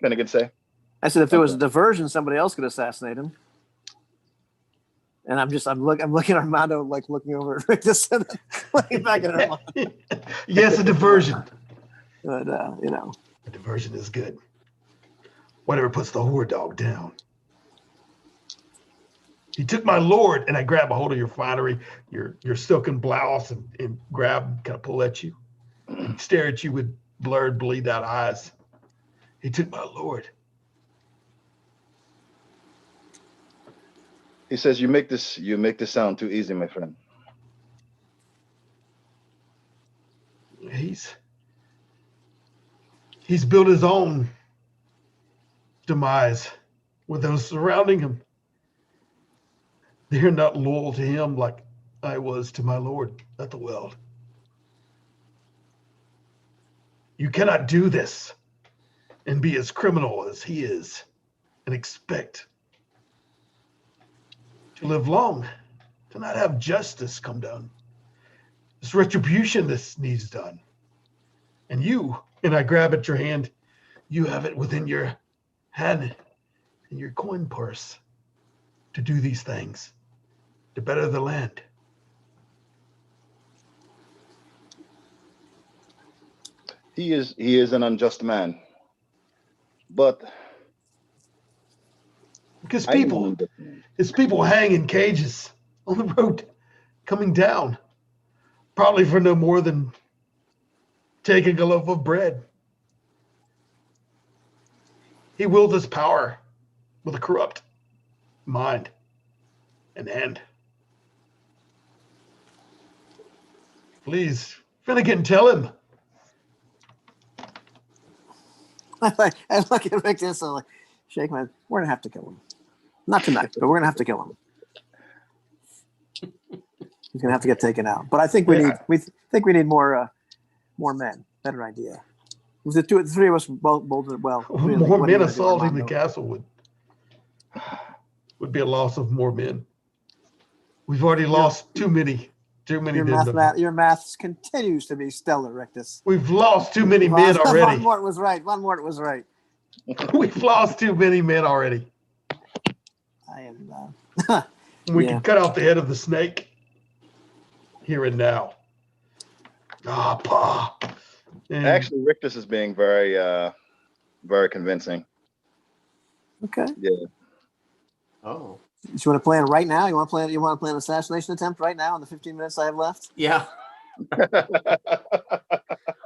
Finnegan say? I said if there was a diversion, somebody else could assassinate him. And I'm looking at Armando, like looking over at Rick, just looking back at Armando. Yes, a diversion. But a diversion is good. Whatever puts the whore dog down. He took my lord, and I grab a hold of your finery, your silken blouse, and kind of pull at you, and stare at you with blurred, bleed out eyes. He took my lord. He says, you make this sound too easy, my friend. He's built his own demise with those surrounding him. They're not loyal to him like I was to my lord at the well. You cannot do this and be as criminal as he is and expect to live long, to not have justice come down. This retribution this needs done. And I grab at your hand, you have it within your hand in your coin purse to do these things, to better the land. He is an unjust man, but because his people hang in cages on the road coming down, probably for no more than taking a loaf of bread. He wields his power with a corrupt mind and hand. Please, Finnegan, tell him. I look at Rick and I'm like, shake my. We're gonna have to kill him. Not tonight, but we're gonna have to kill him. He's gonna have to get taken out. But I think we need more men. Better idea. The three of us both did well. Really, more what are you men gonna do, assaulting the Armando? castle would be a loss of more men. We've already lost too many. Your math continues to be stellar, Rictus. We've lost too many men Von already. Mort was right. Von Mort was right. We've lost too many men already. I am. We Yeah. can cut off the head of the snake here and now. Ah, pa. And Actually, Rictus is being very, very convincing. Okay. Yeah. Oh, You want to plan right now? You want to plan an assassination attempt right now in the 15 minutes I have left? yeah.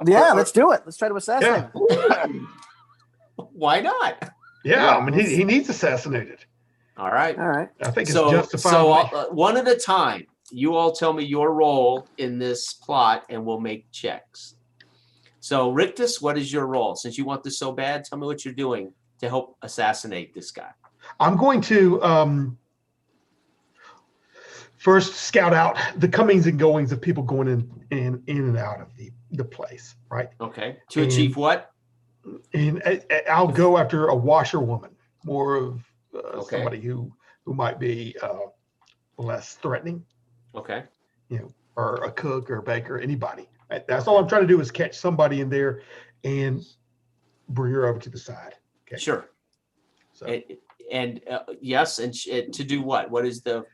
Yeah, let's do it. Let's try to assassinate Yeah. him. Why not? yeah, I mean, he needs assassinated. All right. All right. I think it's So justifiable. one at a time. You all tell me your role in this plot, and we'll make checks. So, Rictus, what is your role? Since you want this so bad, tell me what you're doing to help assassinate this guy. I'm going to first scout out the comings and goings of people going in and out of the place, right? Okay. To achieve what? And I'll go after a washerwoman, more of Okay. somebody who might be less threatening, Okay. or a cook or a baker, anybody. That's all I'm trying to do is catch somebody in there and bring her over to the side. Okay. Sure. So. And yes, and to do what? What is the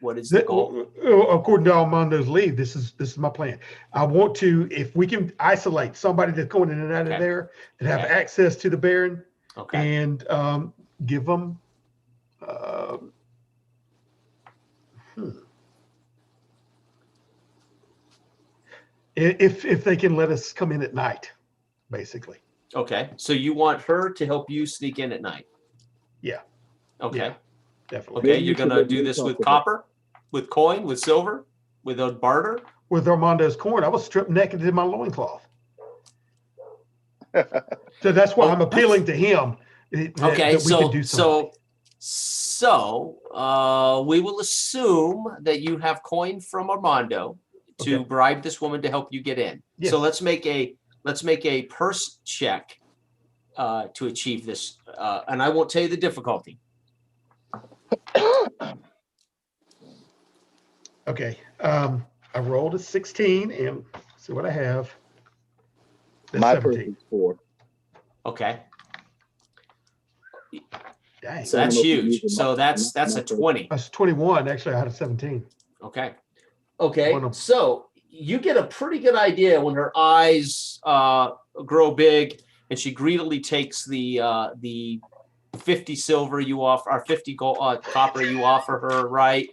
goal? According to Armando's lead, this is my plan. I want to, if we can isolate somebody that's going in and out of there that have access to the Baron, and give them if they can let us come in at night, basically. Okay. So you want her to help you sneak in at night? Yeah. Okay. Yeah, definitely. Okay. You're gonna do this with copper, with coin, with silver, with a barter? With Armando's coin, I was stripped naked in my loincloth. So that's why I'm appealing to him. Okay, that we can do something. so we will assume that you have coin from Armando to bribe this woman to help you get in. Yes. So let's make a purse check to achieve this, and I won't tell you the difficulty. Okay, I rolled a 16 and see what I have. That's My 17. person's 4. Okay, Dang, so that's huge. So that's a 20. that's 21. Actually, I had a 17. Okay. One of- So you get a pretty good idea when her eyes grow big, and she greedily takes the 50 silver you offer, or 50 gold, copper you offer her. Right?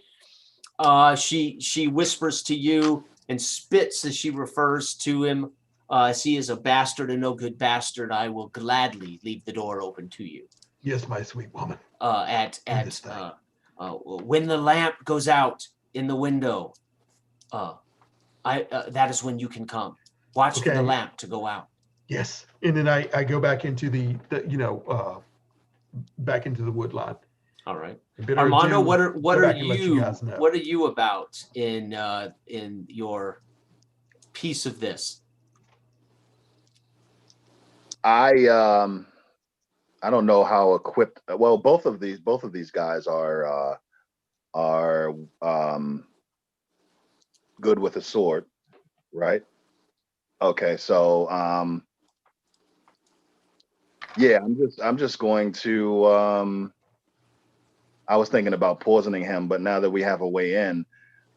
She whispers to you and spits as she refers to him. As he is a bastard, a no good bastard, I will gladly leave the door open to you. Yes, my sweet woman. When the lamp goes out in the window, that is when you can come. Watch for the lamp to go out. Yes, and then I go back into the back into the wood line. All right, Better Armando, do- what go are back and let you guys know. what are you about in your piece of this? I don't know how equipped. Well, both of these guys are good with a sword, right? Okay, so yeah, I'm just going to I was thinking about poisoning him, but now that we have a way in,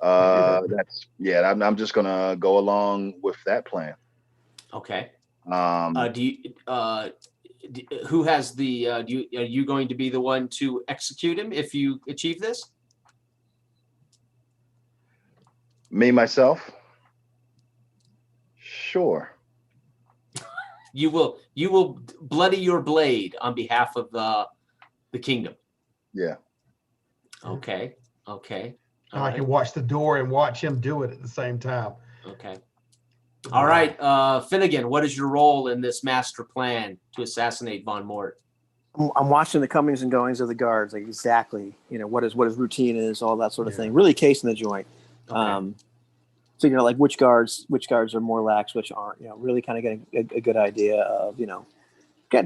I'm just gonna go along with that plan. Okay. Who has the? Are you going to be the one to execute him if you achieve this? Me myself? Sure. You will bloody your blade on behalf of the kingdom. Yeah. Okay. Okay. I can watch the door and watch him do it at the same time. Okay. All right, Finnegan, what is your role in this master plan to assassinate Von Mort? I'm watching the comings and goings of the guards, like exactly, what his routine is, all that sort of Yeah. thing. Really casing the joint. Okay. So like which guards are more lax, which aren't. Really kind of getting a good idea of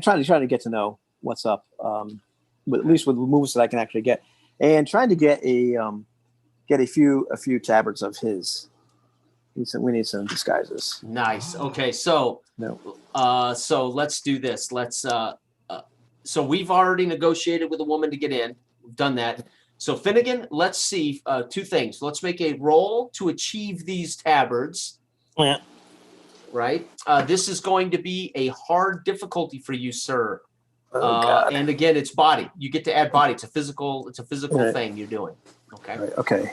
trying to get to know what's up. At least with the moves that I can actually get, and trying to get a few tabards of his. We need some disguises. Nice. Okay, so No. so let's do this. So we've already negotiated with a woman to get in. We've done that. So Finnegan, let's see two things. Let's make a roll to achieve these tabards. Yeah. Right. This is going to be a hard difficulty for you, sir. Oh God. And again, it's body. You get to add body. It's a physical Right. thing you're doing. Okay. Right, okay.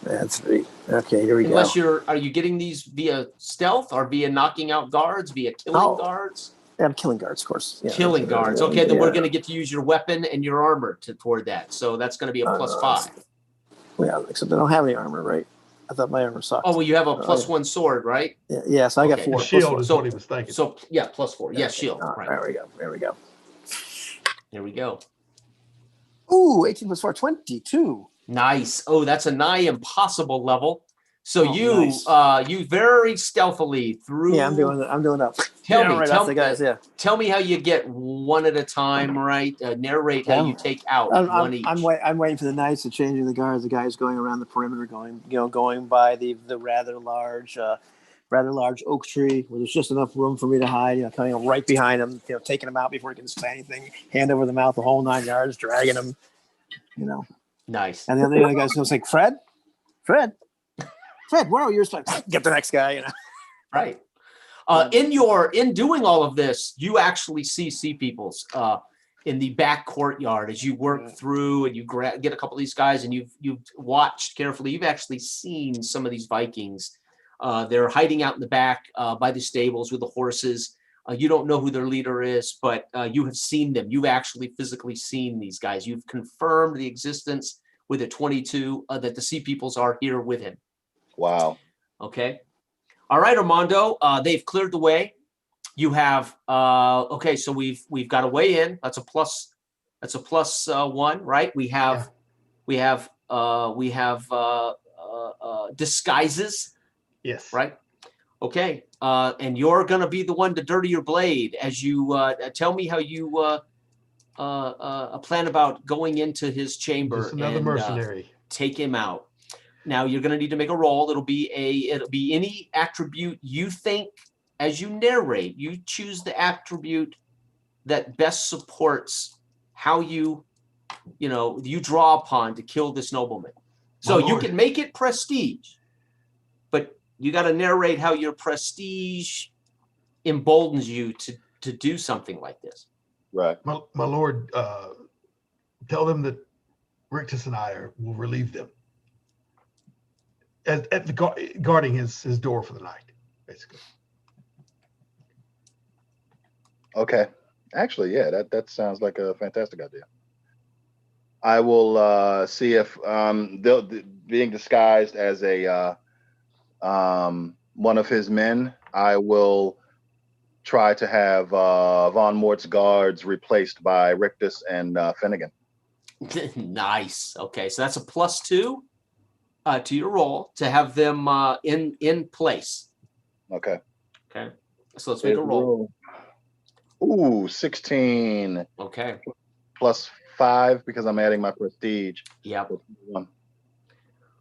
That's 3. Okay, here we Unless go. are you getting these via stealth or via knocking out guards, via killing guards? I'm killing guards, of course. Yeah, Killing guards. Okay, then we're yeah. going to get to use your weapon and your armor toward that. So that's going to be a +5. Yeah, except I don't have any armor, right? I thought my armor sucked. Oh, well, you have a +1 sword, right? Yeah, so I got Okay. 4. The shield +4. is what he was thinking. So yeah, +4. Yeah, shield. Right. There we go. There we go. Ooh, 18 + 4, 22. Nice. Oh, that's a nigh impossible level. So Nice. you very stealthily through. Yeah, I'm doing that. Tell me, right tell off the guys. Yeah, Tell me how you get one at a time, right? Narrate how you take out one each. I'm waiting for the knights to changing the guards. The guys going around the perimeter, going by the rather large oak tree where there's just enough room for me to hide. Coming right behind him, taking him out before he can say anything. Hand over the mouth, the whole 9 yards, dragging him. Nice. And then the other guy's going to say, Fred, where are you? Like, get the next guy. Right. In doing all of this, you actually see sea peoples in the back courtyard as you work through and you get a couple of these guys and you've watched carefully. You've actually seen some of these Vikings. They're hiding out in the back by the stables with the horses. You don't know who their leader is, but you have seen them. You've actually physically seen these guys. You've confirmed the existence with a 22 that the sea peoples are here with him. Wow. Okay. All right, Armando. They've cleared the way. You have okay. So we've got a way in. That's a plus. That's a +1, right? We have disguises. Yes. Right. Okay. And you're gonna be the one to dirty your blade as you tell me how you plan about going into his chamber. Just another mercenary. Take him out. Now you're going to need to make a roll. It'll be any attribute you think as you narrate. You choose the attribute that best supports how you draw upon to kill this nobleman. So you can make it prestige, but you got to narrate how your prestige emboldens you to do something like this. Right. My lord, tell them that Rictus and I will relieve them. At the guarding his door for the night, basically. Okay. Actually, yeah, that sounds like a fantastic idea. I will see if they'll being disguised as a one of his men. I will try to have Von Mort's guards replaced by Rictus and Finnegan. Nice. Okay, so that's a +2 to your roll to have them in place. Okay. Okay. So let's make a roll. Ooh, 16. Okay. +5 because I'm adding my prestige. Yeah.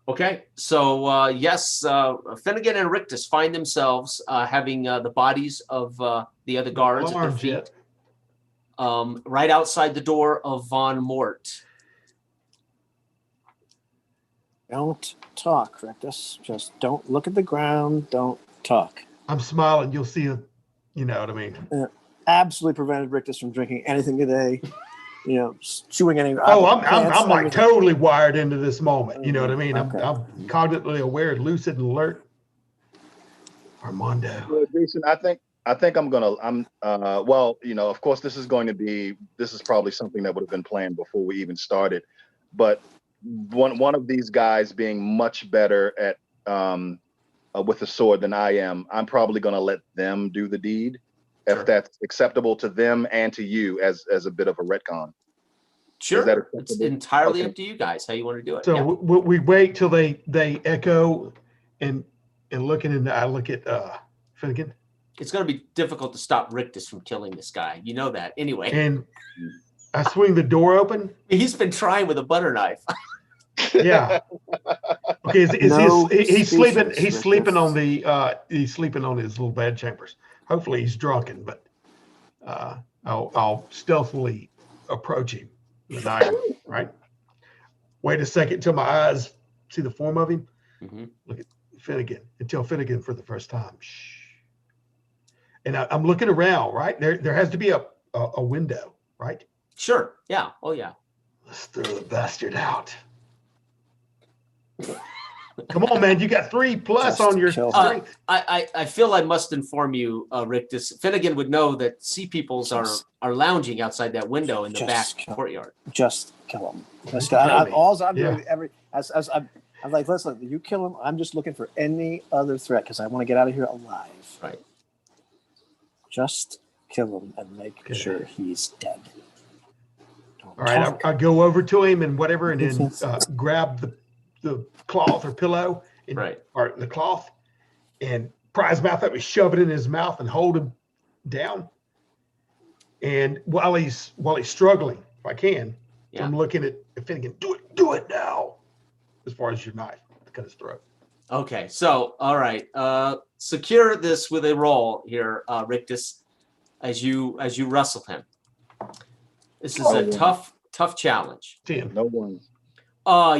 Okay. So yes, Finnegan and Rictus find themselves having the bodies of the other guards at their feet, right outside the door of Von Mort. Don't talk, Rictus. Just don't look at the ground. Don't talk. I'm smiling. You'll see it. You know what I mean? Absolutely prevented Rictus from drinking anything today. Chewing any. Oh, I'm like totally wired into this moment. You know what I mean? Okay. I'm cognitively aware, lucid and alert. Armando. Well, Jason, I think I'm well, of course this is probably something that would have been planned before we even started, but one of these guys being much better at with a sword than I am, I'm probably going to let them do the deed. if Sure. that's acceptable to them and to you as a bit of a retcon. Sure. that It's acceptable? entirely Okay. up to you guys how you want to do it. So Yeah. we wait till they echo and looking, and I look at Finnegan, It's going to be difficult to stop Rictus from killing this guy. You know that. Anyway, and I swing the door open. he's been trying with a butter knife. Yeah. Okay. No He's sleeping? speeches, He's sleeping on Rictus. he's sleeping on his little bed chambers. Hopefully he's drunken, but I'll stealthily approach him with an iron. Right. Wait a second till my eyes see the form of him. Mhm. Look at Finnegan and tell Finnegan for the first time. Shh. And I'm looking around. Right there has to be a window. Right. Sure. Yeah. Oh, yeah. Let's throw the bastard out. Come on, man. You got 3+ Just on your kill him. strength. I feel I must inform you, Rictus. Finnegan would know that sea peoples are lounging outside that window in the back Just kill. courtyard. Just kill him. Just Kill kill him. me. All I'm Yeah. doing I'm like, listen, you kill him. I'm just looking for any other threat because I want to get out of here alive. Right. Just kill him and make Okay. sure he's dead. Don't All right. talk. I go over to him and whatever, and then Yes. grab the cloth or pillow and, Right. or the cloth and pry his mouth up and shove it in his mouth and hold him down. And while he's struggling, if I can, Yeah. I'm looking at Finnegan. Do it now. As far as your knife to cut his throat. Okay. So, all right. Secure this with a roll here, Rictus, as you wrestle him. This is a tough challenge. 10. No one.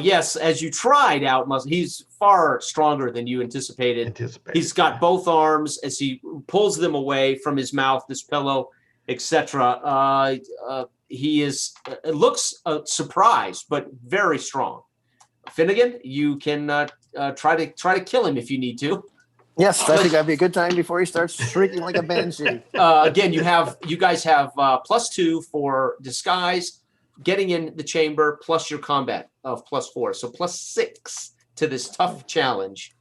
Yes, as you tried out, he's far stronger than you anticipated. Anticipated. He's got both arms as he pulls them away from his mouth, this pillow, etc. He is. It looks surprised, but very strong. Finnegan, you can try to kill him if you need to. Yes, I think that'd be a good time before he starts shrieking like a banshee. Again, you guys have +2 for disguise, getting in the chamber, plus your combat of +4, so +6 to this tough challenge.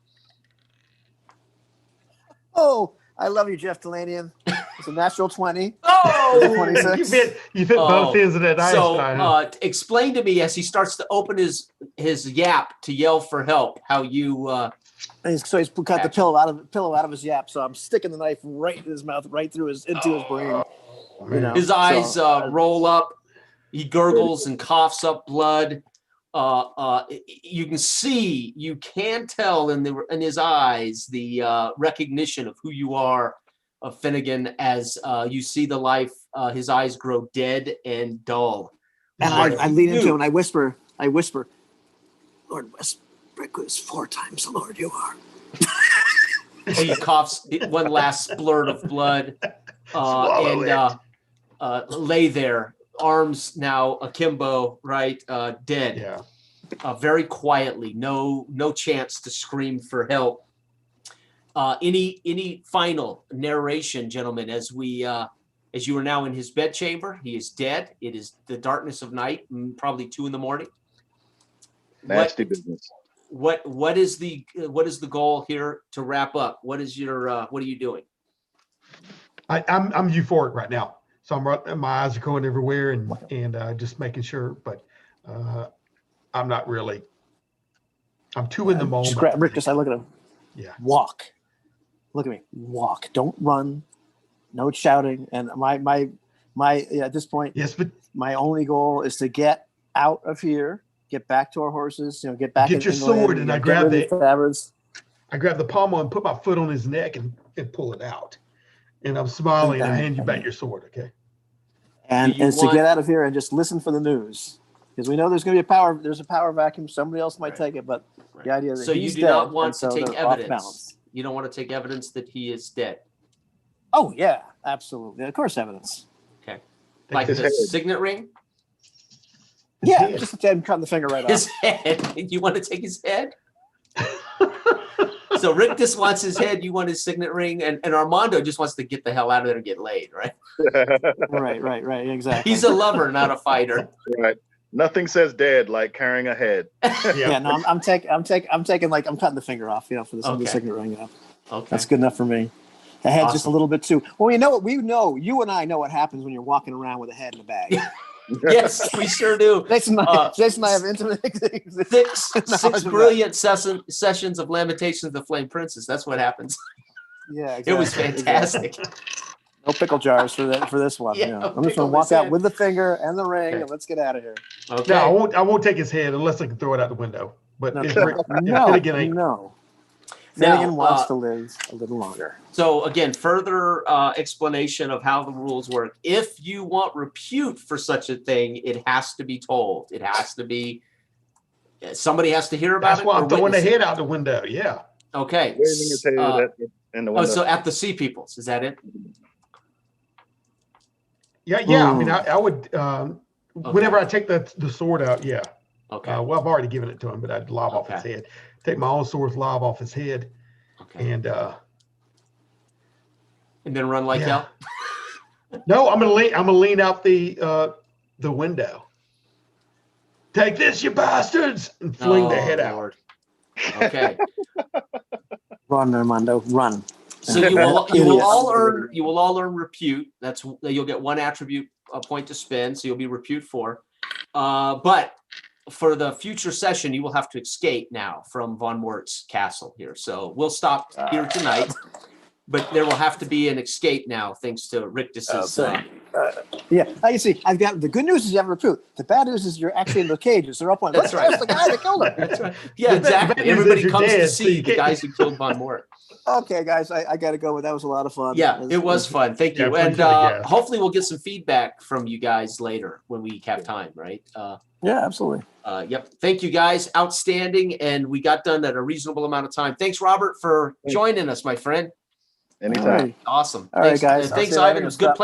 Oh, I love you, Jeff Delanian. It's a natural 20. Oh, 26. You fit both ends of that ice. so explain to me as he starts to open his yap to yell for help how you. So he's cut the pillow out of his yap. So I'm sticking the knife right in his mouth, right through into his brain. You know, His eyes so, roll up. He gurgles and coughs up blood. You can tell in his eyes the recognition of who you are, Finnegan, as you see the life. His eyes grow dead and dull. and I lean into him and I whisper, Lord Westbrook is 4 times the Lord you are. He coughs one last splurt of blood, and lay there, arms now akimbo, right, dead. Yeah. Very quietly, no chance to scream for help. Any final narration, gentlemen, as you are now in his bedchamber? He is dead. It is the darkness of night, probably 2 a.m. Nasty business. What is the goal here to wrap up? What are you doing? I'm euphoric right now, so my eyes are going everywhere and just making sure. But I'm not really. I'm too in the moment. Just grab Rick. I look at him. Yeah. Walk. Look at me. Walk. Don't run. No shouting. And my at this point, Yes, but my only goal is to get out of here, get back to our horses. Get back. Get your England, sword, and I grab rid of Travers. I grab the pommel and put my foot on his neck and pull it out. And I'm smiling and I hand you back your sword, okay? And Do you it's to want- get out of here and just listen for the news. Because we know there's going to be a power vacuum. Somebody else might Right. take it, but Right. the idea is that So you he's do dead, not want and so to take they're off evidence. balance. You don't want to take evidence that he is dead. Oh yeah, absolutely. Of course, evidence. Like his the head. signet ring? Yeah, head. just I'm cutting the finger right His off. head. You want to take his head? So Rick just wants his head, you want his signet ring, and Armando just wants to get the hell out of there and get laid, right? Right, exactly. He's a lover, not a fighter. Right. Nothing says dead like carrying a head. yeah. No, I'm taking I'm cutting the finger off, for the Okay. signet ring. Okay. That's good enough for me. The head's just a Awesome. little bit too. Well, you know what? You and I know what happens when you're walking around with a head in a bag. Yes, we sure do. Jason and I have intimate. Six brilliant sessions of Lamentations of the Flame Princess. That's what happens. Yeah, exactly. It was fantastic. No pickle jars for this one. Yeah, Yeah, no I'm just pickle gonna walk this out in. with the finger and the ring, Okay. and let's get out of here. Okay. No, I won't take his head unless I can throw it out the window. But if No, Finnegan ain't, no. Now, Finnegan wants to live a little longer. So again, further explanation of how the rules work. If you want repute for such a thing, it has to be told. It has to be. Somebody has to hear about that's it. why or I'm throwing the witness it. head out the window. Yeah. Okay. Waving his head in the Oh, window. so at the Sea Peoples, is that it? Yeah. I mean, I would, whenever I take the sword out, yeah. Okay. Well, I've already given it to him, but I'd lob off his Okay. head. Take my own sword, lob off his head, Okay. and then run like yeah. hell. No, I'm gonna lean out the window. Take this, you bastards, and fling the head out. Lord. Okay. Run, Armando, run. So you will all Idiot. earn repute. You'll get one attribute point to spend, so you'll be repute 4. But for the future session, you will have to escape now from Von Mort's castle here. So we'll stop here tonight, but there will have to be an escape now, thanks to Rictus's. Yeah, you see, I've got the good news is you have a recruit. The bad news is you're actually in the cages. They're up on. That's right. That's the guy that killed him. That's right. Yeah, The bad exactly. news is Everybody you're comes to dead, so see you the can't- guys who killed Von Mort. Okay, guys, I got to go. But that was a lot of fun. Yeah, it was fun. Thank Yeah, you. appreciate And it, guys. hopefully we'll get some feedback from you guys later when we have time, right? Yeah, absolutely. Yep. Thank you guys. Outstanding. And we got done at a reasonable amount of time. Thanks, Robert, for joining us, my friend. Anytime. All right, Awesome. All right, Thanks, guys. I'll Thanks, see you later. Ivan. It was good Stop. playing.